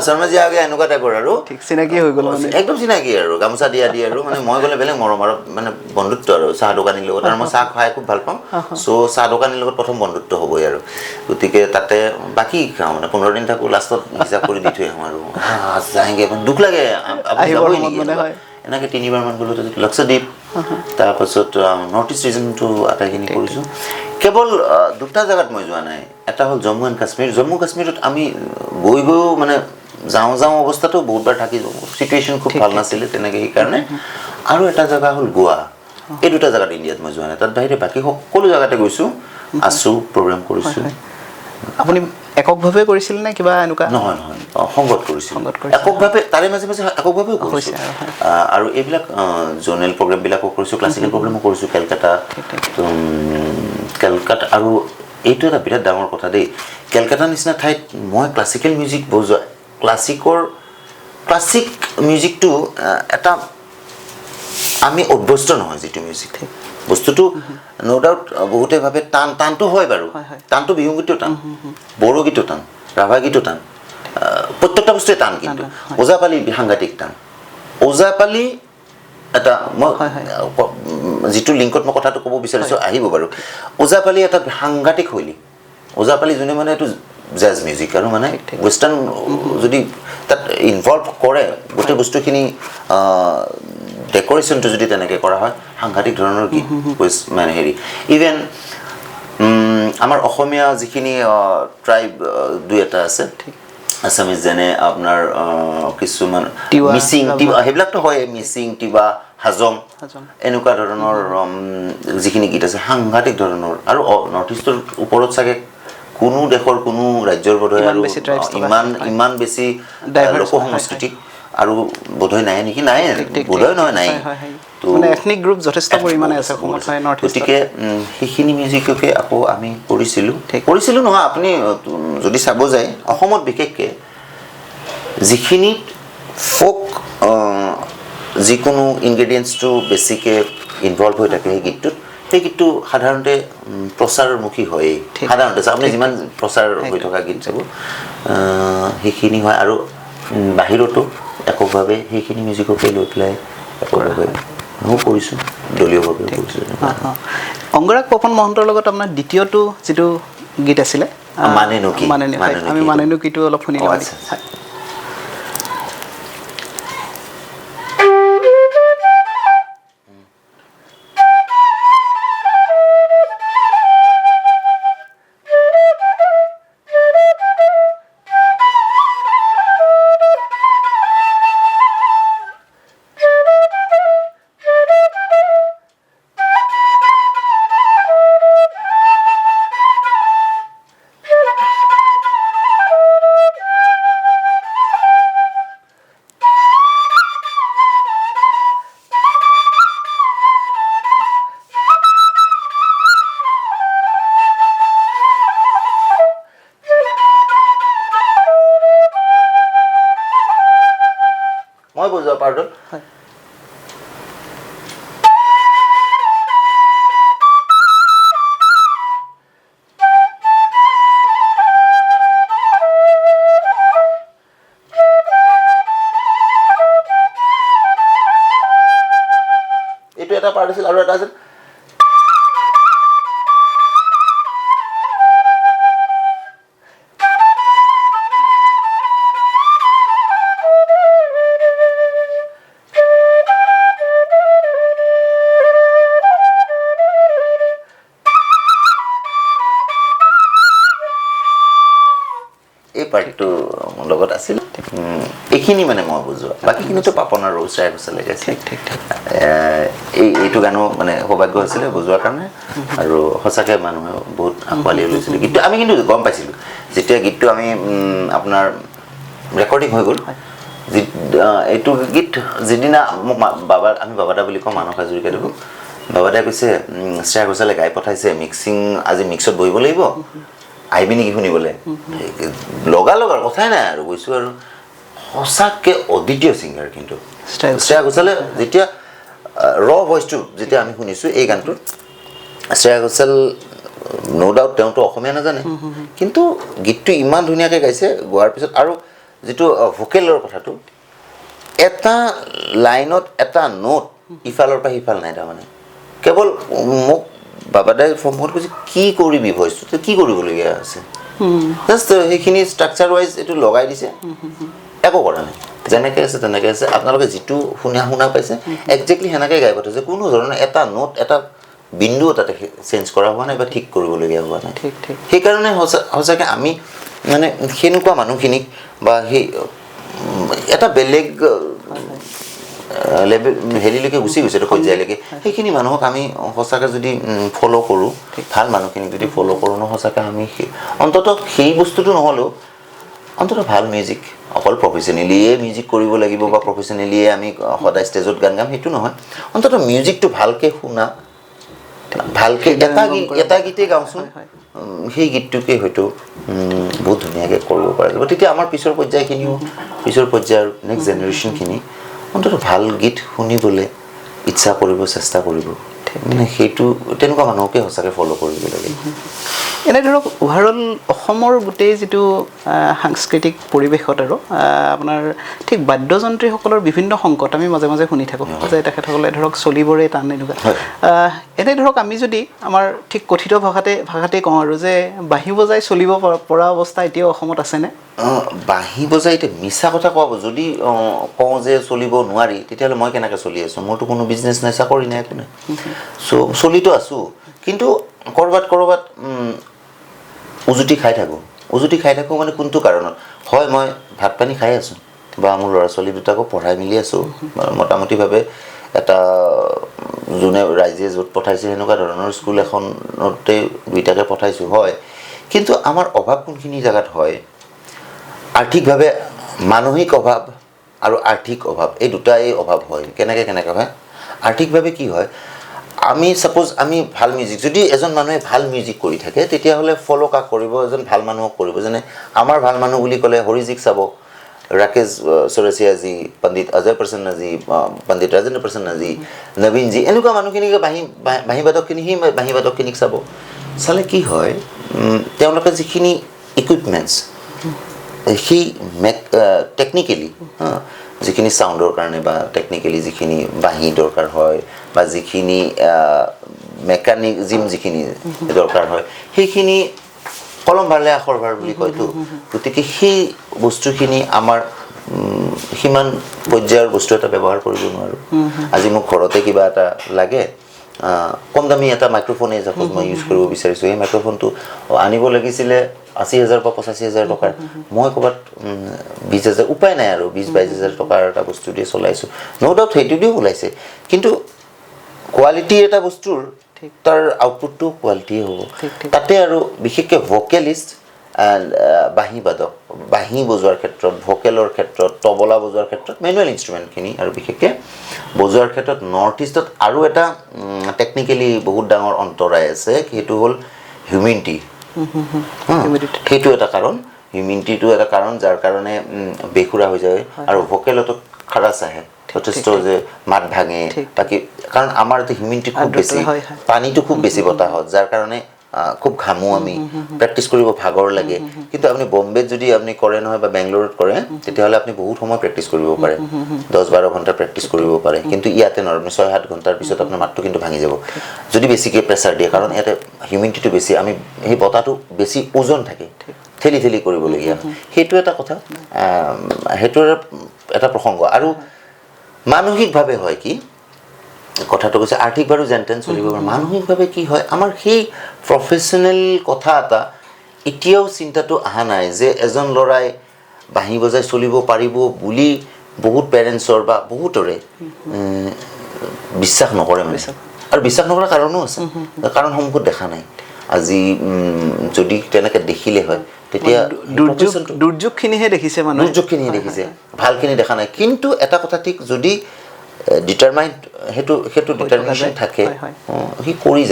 Speaker 2: শৰ্মাজী আগে এনেকুৱা টাইপৰ আৰু
Speaker 1: ঠিক চিনাকি হৈ গ'ল মানে
Speaker 2: একদম চিনাকি আৰু গামোচা দিয়া আৰু মানে মই গ'লে বেলেগ মৰম আৰু মানে বন্ধুত্ব আৰু চাহ দোকানীৰ লগত আৰু মই চাহ খাই খুব ভাল পাওঁ চ' চাহ দোকানীৰ লগত প্ৰথম বন্ধুত্ব হ'বই আৰু গতিকে তাতে বাকী খাওঁ মানে 15 দিন থাকোঁ লাষ্টত হিচাপ কৰি দি থৈ আহোঁ আৰু যায়গৈ দুখ লাগে যাবই নেকি এনেকৈ 3বাৰ মান গ'লোঁ তাৰপিছত লক্ষদ্বীপ তাৰপাছত নৰ্থ ইষ্ট ৰিজনটো আটাইখিনি কৰিছোঁ কেৱল 2টা জেগাত মই যোৱা নাই এটা হ'ল জম্মু এণ্ড কাশ্মীৰ জম্মু কাশ্মীৰত আমি গৈও মানে যাওঁ অৱস্থাটো বহুতবাৰ থাকি চিটুৱেশ্যন খুব ভাল নাছিলে তেনেকৈ সেইকাৰণে আৰু এটা জেগা হ'ল গোৱা এই 2টা জেগাত ইণ্ডিয়াত মই যোৱা নাই তাত বাহিৰে বাকী সকলো জেগাতে গৈছোঁ আছোঁ প্ৰগ্ৰেম কৰিছোঁ
Speaker 1: আপুনি এককভাৱে কৰিছিল নে কিবা এনেকুৱা
Speaker 2: নহয় সংগত কৰিছিলোঁ এককভাৱে তাৰে মাজে মাজে এককভাৱেও কৰিছোঁ আৰু এইবিলাক জ'নেল প্ৰগ্ৰেমবিলাকো কৰিছোঁ ক্লাছিকেল প্ৰগ্ৰেমো কৰিছোঁ কেলকাতা আৰু এইটো এটা বিৰাট ডাঙৰ কথা দেই কেলকাতা নিচিনা ঠাইত মই ক্লাছিকেল মিউজিক বজোৱা ক্লাছিক মিউজিকটো এটা আমি অভ্যস্ত নহয় যিটো মিউজিক বস্তুটো ন' ডাউট বহুতে ভাবে টানটো হয় বাৰু টানটো বিহু গীতো টান বড়ো গীতো টান ৰাভা গীতো টান প্ৰত্যেকটা বস্তুৱে টান কিন্তু ওজাপালি সাংঘাতিক টান ওজাপালি এটা মই
Speaker 1: হয়, হয়।
Speaker 2: যিটো লিংকত মই কথাটো ক'ব বিচাৰিছোঁ আহিব বাৰু ওজাপালি এটা সাংঘাতিক শৈলী ওজাপালি যোনে মানে এইটো জেজ মিউজিক আৰু মানে
Speaker 1: ঠিক, ঠিক।
Speaker 2: ৱেষ্টাৰ্ণ যদি তাত ইনভলভ কৰে গোটেই বস্তুখিনি ডেক'ৰেশ্যনটো যদি তেনেকৈ কৰা হয় সাংঘাতিক ধৰণৰ গীত মানে হেৰি ইভেন আমাৰ অসমীয়া যিখিনি ট্ৰাইব দুই এটা আছে আছামিজ যেনে আপোনাৰ কিছুমান
Speaker 1: তিৱা,
Speaker 2: মিচিং
Speaker 1: ৰাভা।
Speaker 2: সেইবিলাকতো হয় মিচিং তিৱা হাজং
Speaker 1: হাজং।
Speaker 2: এনেকুৱা ধৰণৰ যিখিনি গীত আছে সাংঘাতিক ধৰণৰ আৰু নৰ্থ ইষ্টৰ ওপৰত চাগে কোনো দেশৰ কোনো ৰাজ্যৰ বোধহয়
Speaker 1: ইমান
Speaker 2: আৰু
Speaker 1: বেছি tribes থকা, হয়।
Speaker 2: ইমান বেছি
Speaker 1: Diverse,
Speaker 2: লোক
Speaker 1: হয়,
Speaker 2: সংস্কৃতি আৰু বোধহয় নাই নেকি নাই
Speaker 1: ঠিক,
Speaker 2: বোধহয় নহয় নাই
Speaker 1: হয়, হয়। মানে ethnic group যথেষ্ট পৰিমাণে আছে
Speaker 2: বহুত
Speaker 1: অসমত, হয়, North East ত।
Speaker 2: গতিকে সেইখিনি মিউজিককে আকৌ আমি কৰিছিলোঁ
Speaker 1: ঠিক।
Speaker 2: কৰিছিলোঁ নহয় আপুনি যদি চাব যায় অসমত বিশেষকৈ যিখিনি ফ'ক যিকোনো ইনগ্ৰেডিয়েণ্টছটো বেছিকৈ ইনভলভ হৈ থাকে সেই গীতটোত সেই গীতটো সাধাৰণতে প্ৰচাৰমুখী হয়েই
Speaker 1: ঠিক।
Speaker 2: সাধাৰণতে আপুনি
Speaker 1: ঠিক,
Speaker 2: যিমান প্ৰচাৰ হৈ থকা গীত চাব সেইখিনি হয় আৰু বাহিৰতো এককভাৱে সেইখিনি মিউজিককে লৈ পেলাই এককভাৱে ময়ো কৰিছোঁ দলীয়ভাৱেও কৰিছোঁ
Speaker 1: অংগৰাগ পপন মহন্তৰ লগত আপোনাৰ দ্বিতীয়টো যিটো গীত আছিলে
Speaker 2: মানেনো কি?
Speaker 1: মানেনো, হয়,
Speaker 2: মানেনো
Speaker 1: আমি
Speaker 2: কি?
Speaker 1: মানেনো কিটো অলপ শুনি লওঁ
Speaker 2: আচ্ছা,
Speaker 1: নেকি?
Speaker 2: আচ্ছা।
Speaker 1: হয়।
Speaker 2: মই বুজোৱা পাৰ্টত
Speaker 1: হয়।
Speaker 2: এইটো এটা পাৰ্ট আছিল আৰু এটা আছিল এই পাৰ্টটো মোৰ লগত আছিল এইখিনি মানে মই বুজোৱা বাকীখিনিতো পাপন আৰু শ্ৰেয়া ঘোষালে গাইছে
Speaker 1: ঠিক, ঠিক, ঠিক।
Speaker 2: এইটো গানো মানে সৌভাগ্য হৈছিলে বুজোৱাৰ কাৰণে আৰু সঁচাকৈ মানুহে বহুত আঁকোৱালি লৈছিলে গীতটো আমি কিন্তু গম পাইছিলোঁ যেতিয়া গীতটো আমি আপোনাৰ ৰেকৰ্ডিং হৈ গ'ল এইটো গীত যিদিনা মোক আমি বাবাদা বুলি কওঁ মানস হাজৰিকা দেখোঁ বাবাদাই কৈছে শ্ৰেয়া ঘোষালে গাই পঠাইছে আজি মিক্সত বহিব লাগিব আহিবি নেকি শুনিবলৈ লগালগ আৰু কথাই নাই আৰু গৈছোঁ আৰু সঁচাকৈ অদ্বিতীয় ছিংগাৰ কিন্তু শ্ৰেয়া ঘোষালে যেতিয়া ভইচটো যেতিয়া আমি শুনিছোঁ এই গানটোত শ্ৰেয়া ঘোষাল ন' ডাউট তেওঁতো অসমীয়া নাজানে কিন্তু গীতটো ইমান ধুনীয়াকৈ গাইছে গোৱাৰ পিছত আৰু যিটো ভোকেলৰ কথাটো এটা লাইনত এটা নোট ইফালৰ পৰা সিফাল নাই তাৰমানে কেৱল মোক বাবাদাই ফৰ্মত কৈছে কি কৰিবি ভইচটো কি কৰিবলগীয়া আছে জাষ্ট সেইখিনি ষ্ট্ৰাকচাৰ ৱাইজ এইটো লগাই দিছে একো কৰা নাই যেনেকৈ আছে তেনেকৈ আছে আপোনালোকে যিটো শুনা পাইছে একজেক্টলি সেনেকৈ গাই পঠাইছে কোনো ধৰণৰ এটা নোট এটা বিন্দু তাতে চেঞ্জ কৰা হোৱা নাই বা ঠিক কৰিবলগীয়া হোৱা নাই সেইকাৰণে সঁচাকৈ আমি মানে সেনেকুৱা মানুহখিনিক বা সেই এটা বেলেগ লেভেল হেৰিলৈকে গুচি গৈছে পৰ্যায়লৈকে সেইখিনি মানুহক আমি সঁচাকৈ যদি ফ'ল' কৰোঁ ভাল মানুহখিনিক যদি ফ'ল' কৰোঁ ন সঁচাকৈ আমি অন্ততঃ সেই বস্তুটো নহ'লেও অন্ততঃ ভাল মিউজিক অকল প্ৰফেচনেলিয়ে মিউজিক কৰিব লাগিব বা প্ৰফেচনেলিয়ে আমি সদায় ষ্টেজত গান গাম সেইটো নহয় অন্ততঃ মিউজিকটো ভালকৈ শুনা ভালকৈ এটা গীতেই গাওঁচোন সেই গীতটোকে হয়তো বহুত ধুনীয়াকৈ কৰিব পৰা যাব তেতিয়া আমাৰ পিছৰ পৰ্যায়খিনিও পিছৰ পৰ্যায়ৰ নেক্সট জেনেৰেশ্যনখিনি অন্ততঃ ভাল গীত শুনিবলৈ ইচ্ছা কৰিব চেষ্টা কৰিব মানে সেইটো তেনেকুৱা মানুহকে সঁচাকৈ ফ'ল' কৰিব লাগে
Speaker 1: এনে ধৰক অভাৰঅল অসমৰ গোটেই যিটো সাংস্কৃতিক পৰিৱেশত আৰু আপোনাৰ ঠিক বাদ্যযন্ত্ৰীসকলৰ বিভিন্ন সংকট আমি মাজে মাজে শুনি থাকোঁ যে তেখেতসকলে ধৰক চলিবৰে টান এনেকুৱা এনে ধৰক আমি যদি আমাৰ ঠিক কথিত ভাষাতেই কওঁ আৰু যে বাঁহী বজাই চলিব পৰা অৱস্থা এতিয়াও অসমত আছেনে?
Speaker 2: বাঁহী বজাই এতিয়া মিছা কথা কোৱা যদি কওঁ যে চলিব নোৱাৰি তেতিয়াহ'লে মই কেনেকৈ চলি আছোঁ? মোৰতো কোনো বিজনেছ নাই, চাকৰি নাই, একো নাই। চলিতো আছোঁ, কিন্তু ক'ৰবাত উজুতি খাই থাকোঁ মানে কোনটো কাৰণত? হয়, মই ভাত পানী খাই আছোঁ বা মোৰ ল'ৰা ছোৱালী দুটাকো পঢ়াই মেলি আছোঁ মোটামুটিভাৱে এটা যোনে ৰাইজে য'ত পঠাইছে সেনেকুৱা ধৰণৰ স্কুল এখনতে দুইটাকে পঠাইছোঁ, হয়। কিন্তু আমাৰ অভাৱ কোনখিনি জেগাত হয়? আৰ্থিকভাৱে মানসিক অভাৱ আৰু আৰ্থিক অভাৱ, এই দুটাই অভাৱ হয়। কেনেকৈ হয়? আৰ্থিকভাৱে কি হয়, আমি ছাপ'জ আমি ভাল মিউজিক, যদি এজন মানুহে ভাল মিউজিক কৰি থাকে তেতিয়াহ'লে ফ'ল' কাক কৰিব? এজন ভাল মানুহক কৰিব। যেনে আমাৰ ভাল মানুহ বুলি ক'লে হৰিজিক চাব, ৰাকেশ চৌৰাচিয়াজী, পণ্ডিত অজয় প্ৰসন্নজী, পণ্ডিত ৰাজেন্দ্ৰ প্ৰসন্নজী, নবীনজী, এনেকুৱা মানুহখিনিকে বাঁহী বাদকখিনিক চালে কি হয়, তেওঁলোকে যিখিনি ইকুইপমেণ্টছ সেই টেকনিকেলি যিখিনি চাউণ্ডৰ কাৰণে বা টেকনিকেলি যিখিনি বাঁহী দৰকাৰ হয় বা যিখিনি মেকানিজিম যিখিনি দৰকাৰ হয় সেইখিনি কলম ভাৰলে আখৰ ভাৰ বুলি কয়তো। গতিকে সেই বস্তুখিনি আমাৰ সিমান পৰ্যায়ৰ বস্তু এটা ব্যৱহাৰ কৰিব নোৱাৰোঁ। আজি মোক ঘৰতে কিবা এটা লাগে, কম দামী এটা মাইক্ৰফোনে ছাপ'জ মই ইউজ কৰিব বিচাৰিছোঁ, সেই মাইক্ৰফোনটো আনিব লাগিছিলে 80,000 বা 85,000 টকাৰ, মই ক'ৰবাত 20,000, উপায় নাই আৰু 20-22,000 টকাৰ এটা বস্তু দিয়ে চলাইছোঁ। ন' ডাউট সেইটো দিও ওলাইছে, কিন্তু কোৱালিটি এটা বস্তুৰ তাৰ আউটপুটটো কোৱালিটিয়ে হ'ব। তাতে আৰু বিশেষকৈ ভকেলিষ্ট এণ্ড বাঁহী বজোৱাৰ ক্ষেত্ৰত, ভকেলৰ ক্ষেত্ৰত, তবলা বজোৱাৰ ক্ষেত্ৰত, মেনুৱেল ইনষ্ট্ৰুমেণ্টখিনি আৰু বিশেষকৈ বজোৱাৰ ক্ষেত্ৰত নৰ্থ ইষ্টত আৰু এটা টেকনিকেলি বহুত ডাঙৰ অন্তৰায় আছে, সেইটো হ'ল হিউমিডিটি। সেইটো এটা কাৰণ, হিউমিডিটিটো এটা কাৰণ যাৰ কাৰণে বেসুৰা হৈ যায় আৰু ভকেলতো খাৰাচ আহে, যথেষ্ট যে মাত ভাঙে বাকী, কাৰণ আমাৰ হিউমিডিটি খুব বেছি, পানীটো খুব বেছি বতাহত, যাৰ কাৰণে খুব ঘামো আমি, প্ৰেক্টিছ কৰিব ভাগৰ লাগে। কিন্তু আপুনি বম্বেত যদি আপুনি কৰে নহয় বা বেংগলোৰত কৰে তেতিয়াহ'লে আপুনি বহুত সময় প্ৰেক্টিছ কৰিব পাৰে, 10-12 ঘণ্টা প্ৰেক্টিছ কৰিব পাৰে। কিন্তু ইয়াতে নহয়, 6-7 ঘণ্টাৰ পিছত আপোনাৰ মাতটো কিন্তু ভাঙি যাব যদি বেছিকৈ প্ৰেছাৰ দিয়ে, কাৰণ ইয়াতে হিউমিডিটিটো বেছি, আমি সেই বতাহটো বেছি ওজন থাকে, ঠেলি কৰিবলগীয়া। সেইটো এটা কথা, সেইটো এটা প্ৰসংগ। আৰু মানসিকভাৱে হয় কি, কথাটো কৈছে আৰ্থিকভাৱে যেন তেন চলিব পাৰে, মানসিকভাৱে কি হয়, আমাৰ সেই প্ৰফেশ্যনেল কথা এটা এতিয়াও চিন্তাটো অহা নাই যে এজন ল'ৰাই বাঁহী বজাই চলিব পাৰিব বুলি বহুত পেৰেণ্টছৰ বা বহুতৰে বিশ্বাস নকৰে মানে। আৰু বিশ্বাস নকৰাৰ কাৰণো আছে, কাৰণ সন্মুখত দেখা নাই। আজি যদি তেনেকৈ দেখিলে হয় তেতিয়া
Speaker 1: দুৰ্যোগখিনিহে দেখিছে,
Speaker 2: ভালখিনি দেখা নাই। কিন্তু এটা কথা ঠিক, যদি ডিটাৰমাইণ্ড সেইটো ডিটাৰমিনেশ্যন থাকে, সি কৰি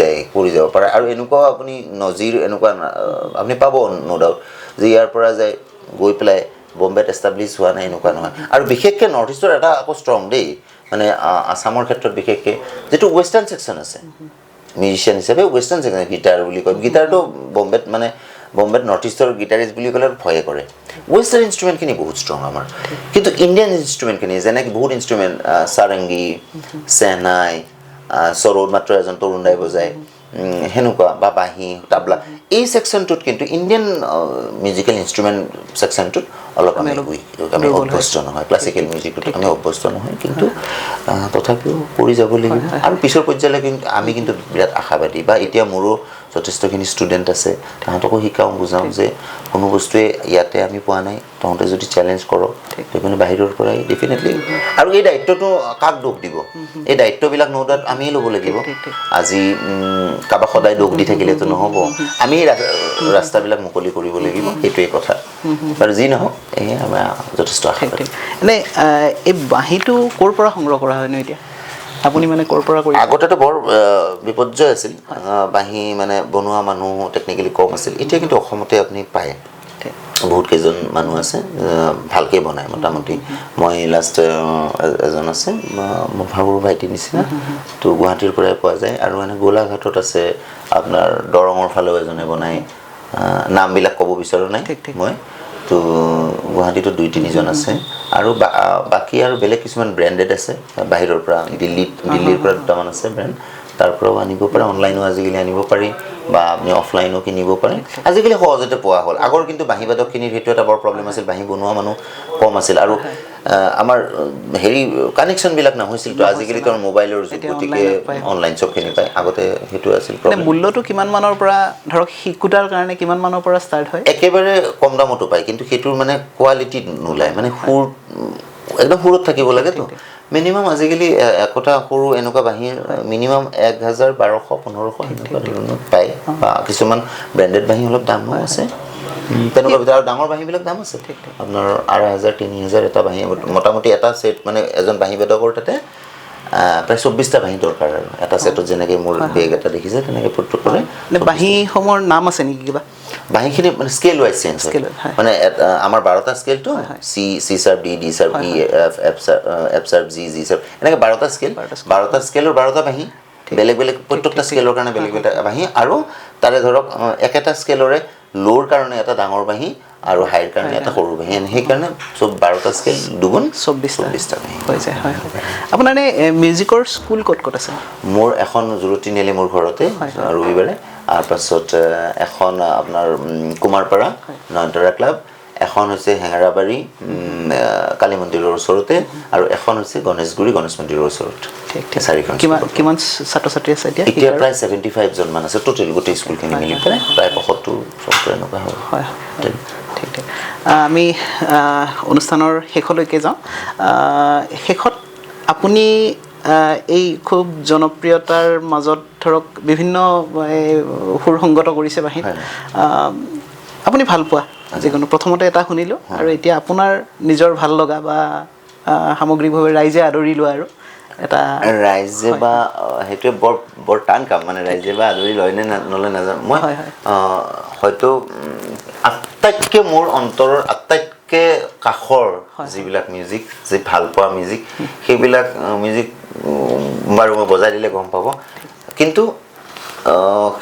Speaker 2: যাব পাৰে। আৰু এনেকুৱাও আপুনি নজিৰ এনেকুৱা আপুনি পাব ন' ডাউট, যে ইয়াৰ পৰা যায় গৈ পেলাই বম্বেত এষ্টাব্লিছ হোৱা নাই, এনেকুৱা নহয়। আৰু বিশেষকৈ নৰ্থ ইষ্টৰ এটা আকৌ ষ্ট্ৰং দেই, মানে আছামৰ ক্ষেত্ৰত বিশেষকৈ যিটো ৱেষ্টাৰ্ণ ছেকশ্যন আছে, মিউজিচিয়ান হিচাপে ৱেষ্টাৰ্ণ ছেকশ্যন, গীটাৰ বুলি কয়, গীটাৰটো বম্বেত নৰ্থ ইষ্টৰ গীটাৰিষ্ট বুলি ক'লে ভয়ে কৰে। ৱেষ্টাৰ্ণ ইনষ্ট্ৰুমেণ্টখিনি বহুত ষ্ট্ৰং আমাৰ, কিন্তু ইণ্ডিয়ান ইনষ্ট্ৰুমেণ্টখিনি যেনেকৈ বহুত ইনষ্ট্ৰুমেণ্ট, চাৰংগী, চেহনাই, সৰোদ মাত্ৰ এজন তৰুণ দাই বজায়, সেনেকুৱা বা বাঁহী, তাবলা, এই ছেকশ্যনটোত কিন্তু ইণ্ডিয়ান মিউজিকেল ইনষ্ট্ৰুমেণ্ট ছেকশ্যনটোত অলপ আমি অভ্যস্ত নহয়, ক্লাছিকেল মিউজিকটোত আমি অভ্যস্ত নহয়। কিন্তু তথাপিও কৰি যাব লাগিব। আৰু পিছৰ পৰ্যায়লৈ কিন্তু আমি কিন্তু বিৰাট আশাবাদী, বা এতিয়া মোৰো যথেষ্টখিনি ষ্টুডেণ্ট আছে, তাহাঁতকো শিকাওঁ, বুজাওঁ যে কোনো বস্তুৱে ইয়াতে আমি পোৱা নাই, তহঁতে যদি চেলেঞ্জ কৰক সেইকাৰণে বাহিৰৰ পৰাই ডেফিনেটলি। আৰু এই দায়িত্বটো কাক দোষ দিব? এই দায়িত্ববিলাক ন' ডাউট আমিয়ে ল'ব লাগিব। আজি কাৰোবাক সদায় দোষ দি থাকিলেতো নহ'ব, আমি ৰাস্তাবিলাক মুকলি কৰিব লাগিব, সেইটোৱেই কথা। আৰু যি নহওক, এয়ে আমাৰ যথেষ্ট আশাবাদী।
Speaker 1: এনেই এই বাঁহীটো ক'ৰ পৰা সংগ্ৰহ কৰা হয়নো এতিয়া? আপুনি মানে ক'ৰ পৰা কৰি?
Speaker 2: আগতেতো বৰ বিপৰ্যয় আছিল, বাঁহী মানে বনোৱা মানুহ টেকনিকেলি কম আছিল, এতিয়া কিন্তু অসমতে আপুনি পায়। বহুত কেইজন মানুহ আছে ভালকে বনায় মোটামুটি মই লাষ্ট এজন আছে মোৰ ভাবুৰ ভাইটিৰ নিচিনা তো গুৱাহাটীৰ পৰাই পোৱা যায় আৰু এনে গোলাঘাটত আছে আপোনাৰ দৰঙৰ ফালেও এজনে বনায় নামবিলাক ক'ব বিচৰা নাই মই তো গুৱাহাটীতো 2-3জন আছে আৰু বাকী আৰু বেলেগ কিছুমান ব্ৰেণ্ডেড আছে বাহিৰৰ পৰা দিল্লীৰ পৰা দুটামান আছে ব্ৰেণ্ড তাৰ পৰাও আনিব পাৰে অনলাইনো আজিকালি আনিব পাৰি বা আপুনি অফলাইনো কিনিব পাৰে আজিকালি সহজতে পোৱা হ'ল আগৰ কিন্তু বাঁহী বাদকখিনিৰ সেইটো এটা বৰ প্ৰব্লেম আছিল বাঁহী বনোৱা মানুহ কম আছিল আৰু আমাৰ হেৰি কানেকশ্যনবিলাক নহৈছিল তো আজিকালি তেওঁৰ মোবাইলৰ যুগ গতিকে অনলাইন চবখিনি পায় আগতে সেইটো আছিল প্ৰব্লেম
Speaker 1: মূল্যটো কিমান মানৰ পৰা ধৰক শিকোটাৰ কাৰণে কিমান মানৰ পৰা ষ্টাৰ্ট হয়
Speaker 2: একেবাৰে কম দামতো পায় কিন্তু সেইটোৰ মানে কোৱালিটি নোলায় মানে সুৰ একদম সুৰত থাকিব লাগে তো মিনিমাম আজিকালি একোটা সৰু এনেকুৱা বাঁহীৰ মিনিমাম 1,000-1,200-1,500 এনেকুৱা ধৰণৰ পায় বা কিছুমান ব্ৰেণ্ডেড বাঁহী অলপ দামো আছে তেনেকুৱা ভিতৰত আৰু ডাঙৰ বাঁহীবিলাক দাম আছে আপোনাৰ 2,500-3,000 এটা বাঁহী মোটামুটি এটা ছেট মানে এজন বাঁহী বাদকৰ তাতে প্ৰায় 24টা বাঁহী দৰকাৰ আৰু এটা ছেটত যেনেকৈ মোৰ বেগ এটা দেখিছে তেনেকৈ প্ৰস্তুত কৰে
Speaker 1: বাঁহীসমূহৰ নাম আছে নেকি কিবা
Speaker 2: বাঁহীখিনি মানে স্কেল ৱাইজ চেঞ্জ হয় মানে আমাৰ 12টা স্কেলটো C sharp D sharp E F sharp G sharp এনেকৈ 12টা স্কেল 12টা স্কেলৰ 12টা বাঁহী বেলেগ বেলেগ প্ৰত্যেকটা স্কেলৰ কাৰণে বেলেগ বেলেগ বাঁহী আৰু তাৰে ধৰক একেটা স্কেলৰে ল'ৰ কাৰণে এটা ডাঙৰ বাঁহী আৰু হাইৰ কাৰণে এটা সৰু বাঁহী সেইকাৰণে চব 12টা স্কেল দুগুণ 24টা বাঁহী
Speaker 1: হৈ যায় হয় আপোনাৰ এই মিউজিকৰ স্কুল ক'ত আছে
Speaker 2: মোৰ এখন জুৰুতি তিনিআলি মোৰ ঘৰতে ৰবিবাৰে তাৰপাছত এখন আপোনাৰ কুমাৰপাৰা নয়নতৰা ক্লাব এখন হৈছে হেঙেৰাবাৰী কালী মন্দিৰৰ ওচৰতে আৰু এখন হৈছে গণেশগুৰি গণেশ মন্দিৰৰ ওচৰত চাৰিখন
Speaker 1: কিমান ছাত্ৰ ছাত্ৰী আছে
Speaker 2: এতিয়া প্ৰায় 75 জন মান আছে টোটেল গোটেই স্কুলখিনি মিলি পেলাই প্ৰায় 75 এনেকুৱা হয়
Speaker 1: ঠিক আমি অনুষ্ঠানৰ শেষলৈকে যাওঁ শেষত আপুনি এই খুব জনপ্ৰিয়তাৰ মাজত ধৰক বিভিন্ন সুৰ সংগত কৰিছে বাঁহীত আপুনি ভাল পোৱা যিকোনো প্ৰথমতে এটা শুনিলোঁ আৰু এতিয়া আপোনাৰ নিজৰ ভাল লগা বা সামগ্ৰিকভাৱে ৰাইজে আদৰি লোৱা আৰু এটা
Speaker 2: ৰাইজে বা সেইটোৱে বৰ টান কাম মানে ৰাইজে বা আদৰি লয় নে নলয় নাজানো মই হয়তো আটাইতকৈ মোৰ অন্তৰৰ আটাইতকৈ কাষৰ যিবিলাক মিউজিক যি ভাল পোৱা মিউজিক সেইবিলাক মিউজিক বাৰু মই বজাই দিলে গম পাব কিন্তু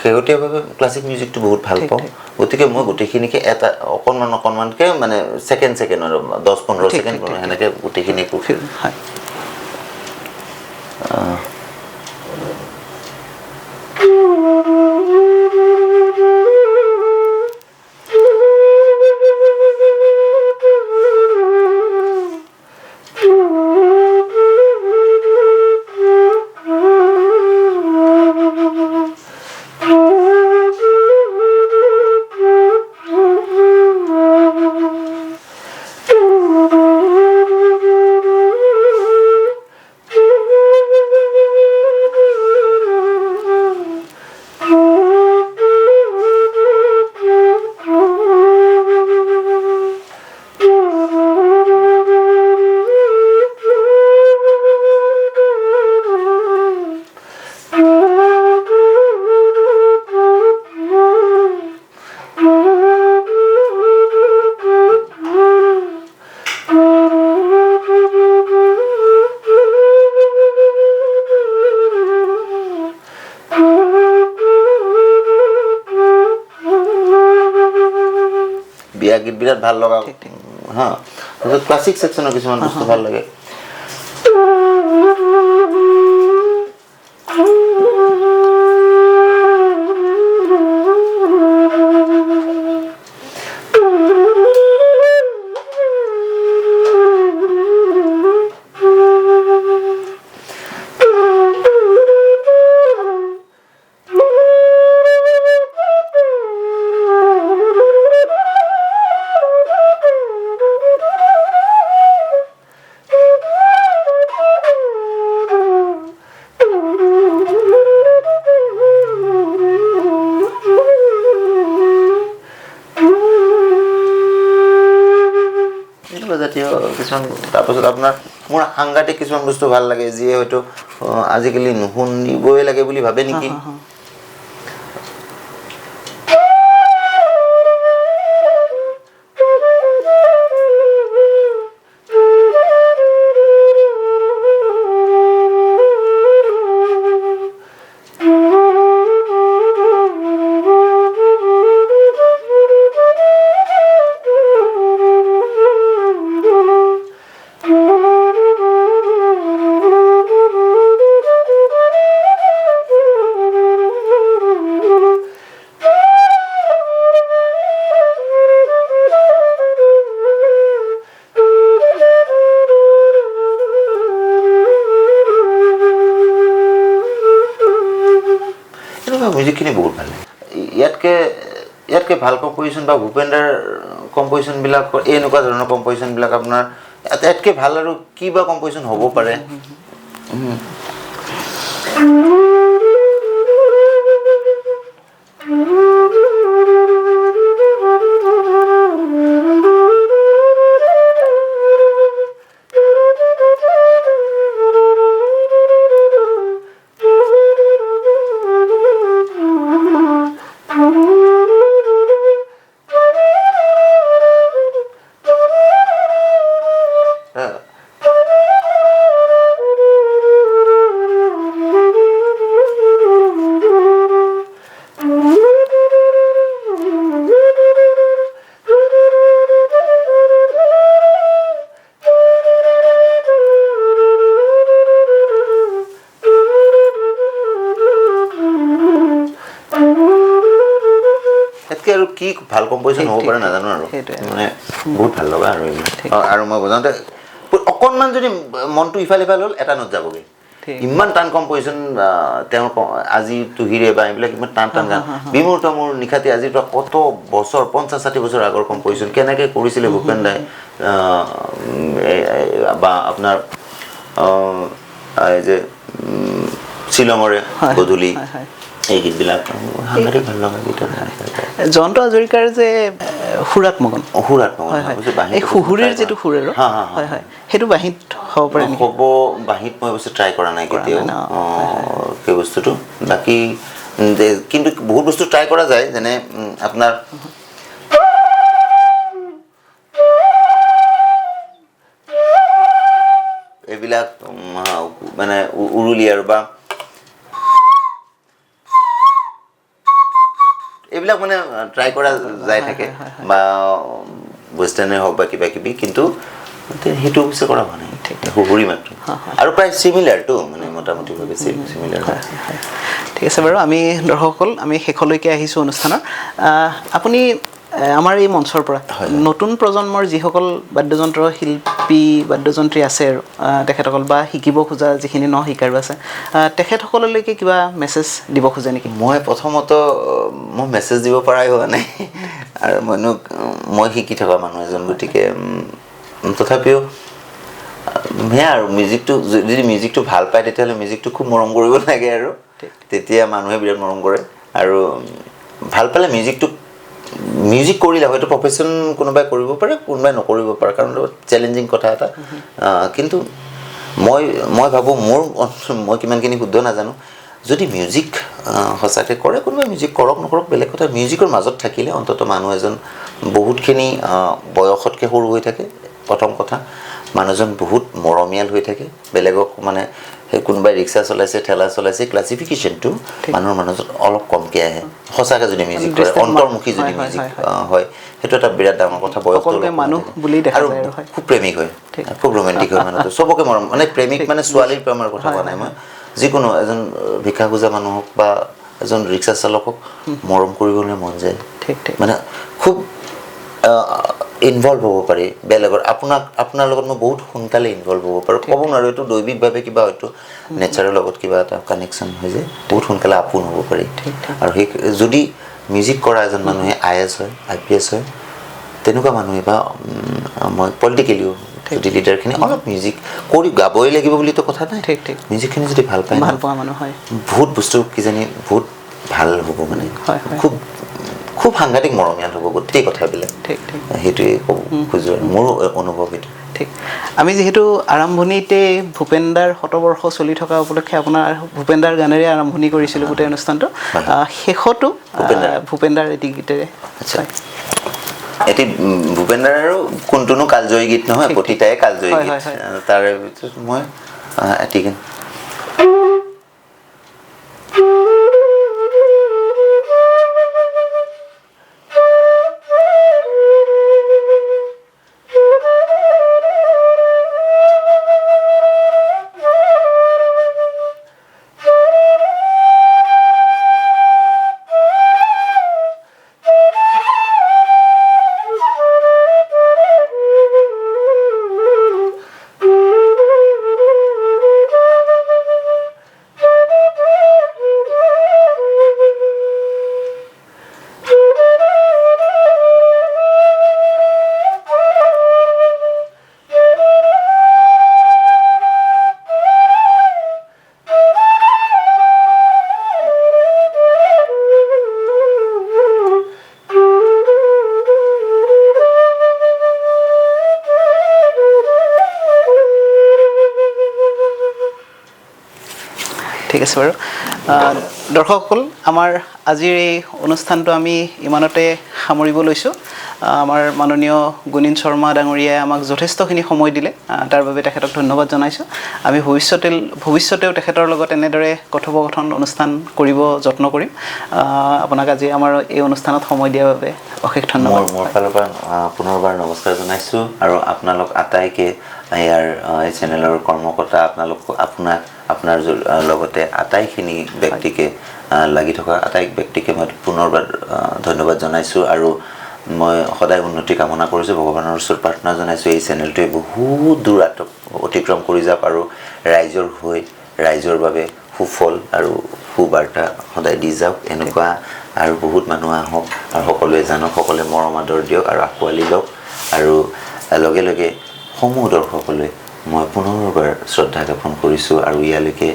Speaker 2: শেহতীয়াভাৱে ক্লাছিক মিউজিকটো বহুত ভাল পাওঁ গতিকে মই গোটেইখিনিকে এটা অকণমানকৈ মানে ছেকেণ্ড আৰু 10-15 ছেকেণ্ড সেনেকৈ গোটেইখিনি বিয়া গীত বিৰাট ভাল লগা হা ক্লাছিক ছেকশ্যনৰ কিছুমান বস্তু ভাল লাগে কিছুমান তাৰপাছত আপোনাৰ মোৰ সাংঘাতিক কিছুমান বস্তু ভাল লাগে যিয়ে হয়তো আজিকালি নুশুনিবই লাগে বুলি ভাবে নেকি মিউজিকখিনি বহুত ভাল লাগে ইয়াতকৈ ভাল কম্প'জিশ্যন বা ভূপেন্দাৰ কম্প'জিশ্যনবিলাকৰ এনেকুৱা ধৰণৰ কম্প'জিশ্যনবিলাক আপোনাৰ ইয়াতকৈ ভাল আৰু কি বা কম্প'জিশ্যন হ'ব পাৰে আৰু কি ভাল কম্প'জিশ্যন হ'ব পাৰে নাজানো আৰু মানে বহুত ভাল লগা আৰু এইবিলাক আৰু মই বজাওঁতে অকণমান যদি মনটো ইফাল সিফাল হ'ল এটা নোট যাবগৈ ইমান টান কম্প'জিশ্যন তেওঁৰ আজি তুহিৰে বা এইবিলাক ইমান টান টান গান বিমূৰ্ত মোৰ নিশাতি আজিৰ পৰা কত বছৰ 50-60 বছৰ আগৰ কম্প'জিশ্যন কেনেকৈ কৰিছিলে ভূপেন দাই বা আপোনাৰ এই যে শ্বিলঙৰে গধূলি এই গীতবিলাক সাংঘাতিক ভাল লগা গীত
Speaker 1: জয়ন্ত হাজৰিকাৰ যে সুৰাত মগন এই সুহুৰিৰ যিটো সুৰ আৰু হয় হয় সেইটো বাঁহীত হ'ব পাৰে
Speaker 2: হ'ব বাঁহীত মই অৱশ্যে ট্ৰাই কৰা নাই কেতিয়াও সেই বস্তুটো বাকী কিন্তু বহুত বস্তু ট্ৰাই কৰা যায় যেনে আপোনাৰ এইবিলাক মানে উৰুলি আৰু বা এইবিলাক মানে ট্ৰাই কৰা যায় থাকে বা ৱেষ্টাৰ্ণে হওক বা কিবা কিবি কিন্তু সেইটো অৱশ্যে কৰা হোৱা নাই সুহুৰি মাত্ৰ আৰু প্ৰায় চিমিলাৰটো মানে মোটামুটিভাৱে চিমিলাৰ
Speaker 1: ঠিক আছে বাৰু আমি দৰ্শকসকল আমি শেষলৈকে আহিছোঁ অনুষ্ঠানৰ আপুনি আমাৰ এই মঞ্চৰ পৰা নতুন প্ৰজন্মৰ যিসকল বাদ্যযন্ত্ৰ শিল্পী বাদ্যযন্ত্ৰী আছে আৰু তেখেতসকল বা শিকিব খোজা যিখিনি শিকাৰু আছে তেখেতসকললৈকে কিবা মেছেজ দিব খোজে নেকি
Speaker 2: মই প্ৰথমত মই মেছেজ দিব পৰাই হোৱা নাই আৰু মই শিকি থকা মানুহ এজন গতিকে তথাপিও সেয়া আৰু যদি মিউজিকটো ভাল পায় তেতিয়াহ'লে মিউজিকটো খুব মৰম কৰিব লাগে আৰু তেতিয়া মানুহে বিৰাট মৰম কৰে আৰু ভাল পালে মিউজিক কৰিলে হয়তো প্ৰফেশ্যন কোনোবাই কৰিব পাৰে কোনোবাই নকৰিব পাৰে কাৰণ চেলেঞ্জিং কথা এটা কিন্তু মই ভাবোঁ মই কিমানখিনি শুদ্ধ নাজানো যদি মিউজিক সঁচাকৈ কৰে কোনোবাই মিউজিক কৰক নকৰক বেলেগ কথা মিউজিকৰ মাজত থাকিলে অন্ততঃ মানুহ এজন বহুতখিনি বয়সতকৈ সৰু হৈ থাকে প্ৰথম কথা মানুহজন বহুত মৰমীয়াল হৈ থাকে বেলেগক মানে সেই কোনোবাই ৰিক্সা চলাইছে ঠেলা চলাইছে ক্লাছিফিকেশ্যনটো মানুহৰ মাজত অলপ কমকৈ আহে সঁচাকৈ যদি মিউজিক কৰে অন্তৰ্মুখী যদি মিউজিক হয় সেইটো এটা বিৰাট ডাঙৰ কথা বয়সটো আৰু খুব প্ৰেমিক হয় খুব ৰোমেণ্টিক হয় মানুহটো চবকে মৰম মানে প্ৰেমিক মানে ছোৱালীৰ প্ৰেমৰ কথা কোৱা নাই মই যিকোনো এজন ভিক্ষা খোজা মানুহক বা এজন ৰিক্সা চালকক মৰম কৰিবলৈ মন যায় মানে খুব ইনভলভ হ'ব পাৰি বেলেগৰ আপোনাৰ লগত মই বহুত সোনকালে ইনভলভ হ'ব পাৰোঁ ক'ব নোৱাৰোঁ এইটো দৈবিকভাৱে কিবা হয়তো নেচাৰৰ লগত কিবা এটা কানেকশ্যন হৈ যায় বহুত সোনকালে আপোন হ'ব পাৰি আৰু সেই যদি মিউজিক কৰা এজন মানুহে IAS হয় IPS হয় তেনেকুৱা মানুহে বা মই পলিটিকেলিও যদি লিডাৰখিনি অলপ মিউজিক কৰি গাবই লাগিব বুলিতো কথা নাই মিউজিকখিনি যদি ভাল পায়
Speaker 1: ভাল পোৱা মানুহ হয়
Speaker 2: বহুত বস্তু কিজানি বহুত ভাল হ'ব মানে খুব সাংঘাতিক মৰমীয়াল হ'ব গোটেই কথাবিলাক সেইটোৱে ক'ব খোজোঁ মোৰ অনুভৱ এইটো
Speaker 1: ঠিক আমি যিহেতু আৰম্ভণিতে ভূপেনদাৰ শতবৰ্ষ চলি থকা উপলক্ষে আপোনাৰ ভূপেনদাৰ গানেৰে আৰম্ভণি কৰিছিলোঁ গোটেই অনুষ্ঠানটো শেষতো ভূপেনদাৰ এটি গীতেৰে
Speaker 2: আচ্ছা এটি ভূপেনদাৰ আৰু কোনটোনো কালজয়ী গীত নহয় প্ৰতিটাই কালজয়ী গীত তাৰে ভিতৰত মই এটি গান
Speaker 1: ঠিক আছে বাৰু দৰ্শকসকল আমাৰ আজিৰ এই অনুষ্ঠানটো আমি ইমানতে সামৰিব লৈছোঁ আমাৰ মাননীয় গুণীন শৰ্মা ডাঙৰীয়াই আমাক যথেষ্টখিনি সময় দিলে তাৰ বাবে তেখেতক ধন্যবাদ জনাইছোঁ আমি ভৱিষ্যতেও তেখেতৰ লগত এনেদৰে কথোপকথন অনুষ্ঠান কৰিব যত্ন কৰিম আপোনাক আজি আমাৰ এই অনুষ্ঠানত সময় দিয়াৰ বাবে অশেষ ধন্যবাদ
Speaker 2: মোৰ ফালৰ পৰা পুনৰবাৰ নমস্কাৰ জনাইছোঁ আৰু আপোনালোক আটাইকে ইয়াৰ এই চেনেলৰ কৰ্মকৰ্তা আপোনাৰ লগতে আটাইখিনি ব্যক্তিকে লাগি থকা আটাই ব্যক্তিকে মই পুনৰবাৰ ধন্যবাদ জনাইছোঁ আৰু মই সদায় উন্নতি কামনা কৰিছোঁ ভগৱানৰ ওচৰত প্ৰাৰ্থনা জনাইছোঁ এই চেনেলটোৱে বহুত দূৰ অতিক্ৰম কৰি যাওক আৰু ৰাইজৰ বাবে সুফল আৰু সুবাৰ্তা সদায় দি যাওক এনেকুৱা আৰু বহুত মানুহ আহক আৰু সকলোৱে জানক সকলোৱে মৰম আদৰ দিয়ক আৰু আঁকোৱালি লওক আৰু লগে লগে সমূহ দৰ্শকলৈ মই পুনৰবাৰ শ্ৰদ্ধা জ্ঞাপন কৰিছোঁ আৰু ইয়ালৈকে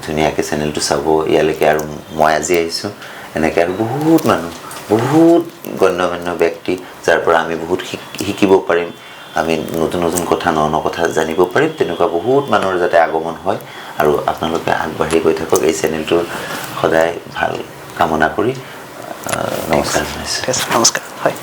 Speaker 2: ধুনীয়াকৈ চেনেলটো চাব ইয়ালৈকে আৰু মই আজি আহিছোঁ এনেকৈ আৰু বহুত মানুহ বহুত গণ্যমান্য ব্যক্তি যাৰ পৰা আমি বহুত শিকিব পাৰিম আমি নতুন নতুন কথা ন কথা জানিব পাৰিম তেনেকুৱা বহুত মানুহৰ যাতে আগমন হয় আৰু আপোনালোকে আগবাঢ়ি গৈ থাকক এই চেনেলটোৰ সদায় ভাল কামনা কৰি নমস্কাৰ জনাইছোঁ
Speaker 1: নমস্কাৰ হয়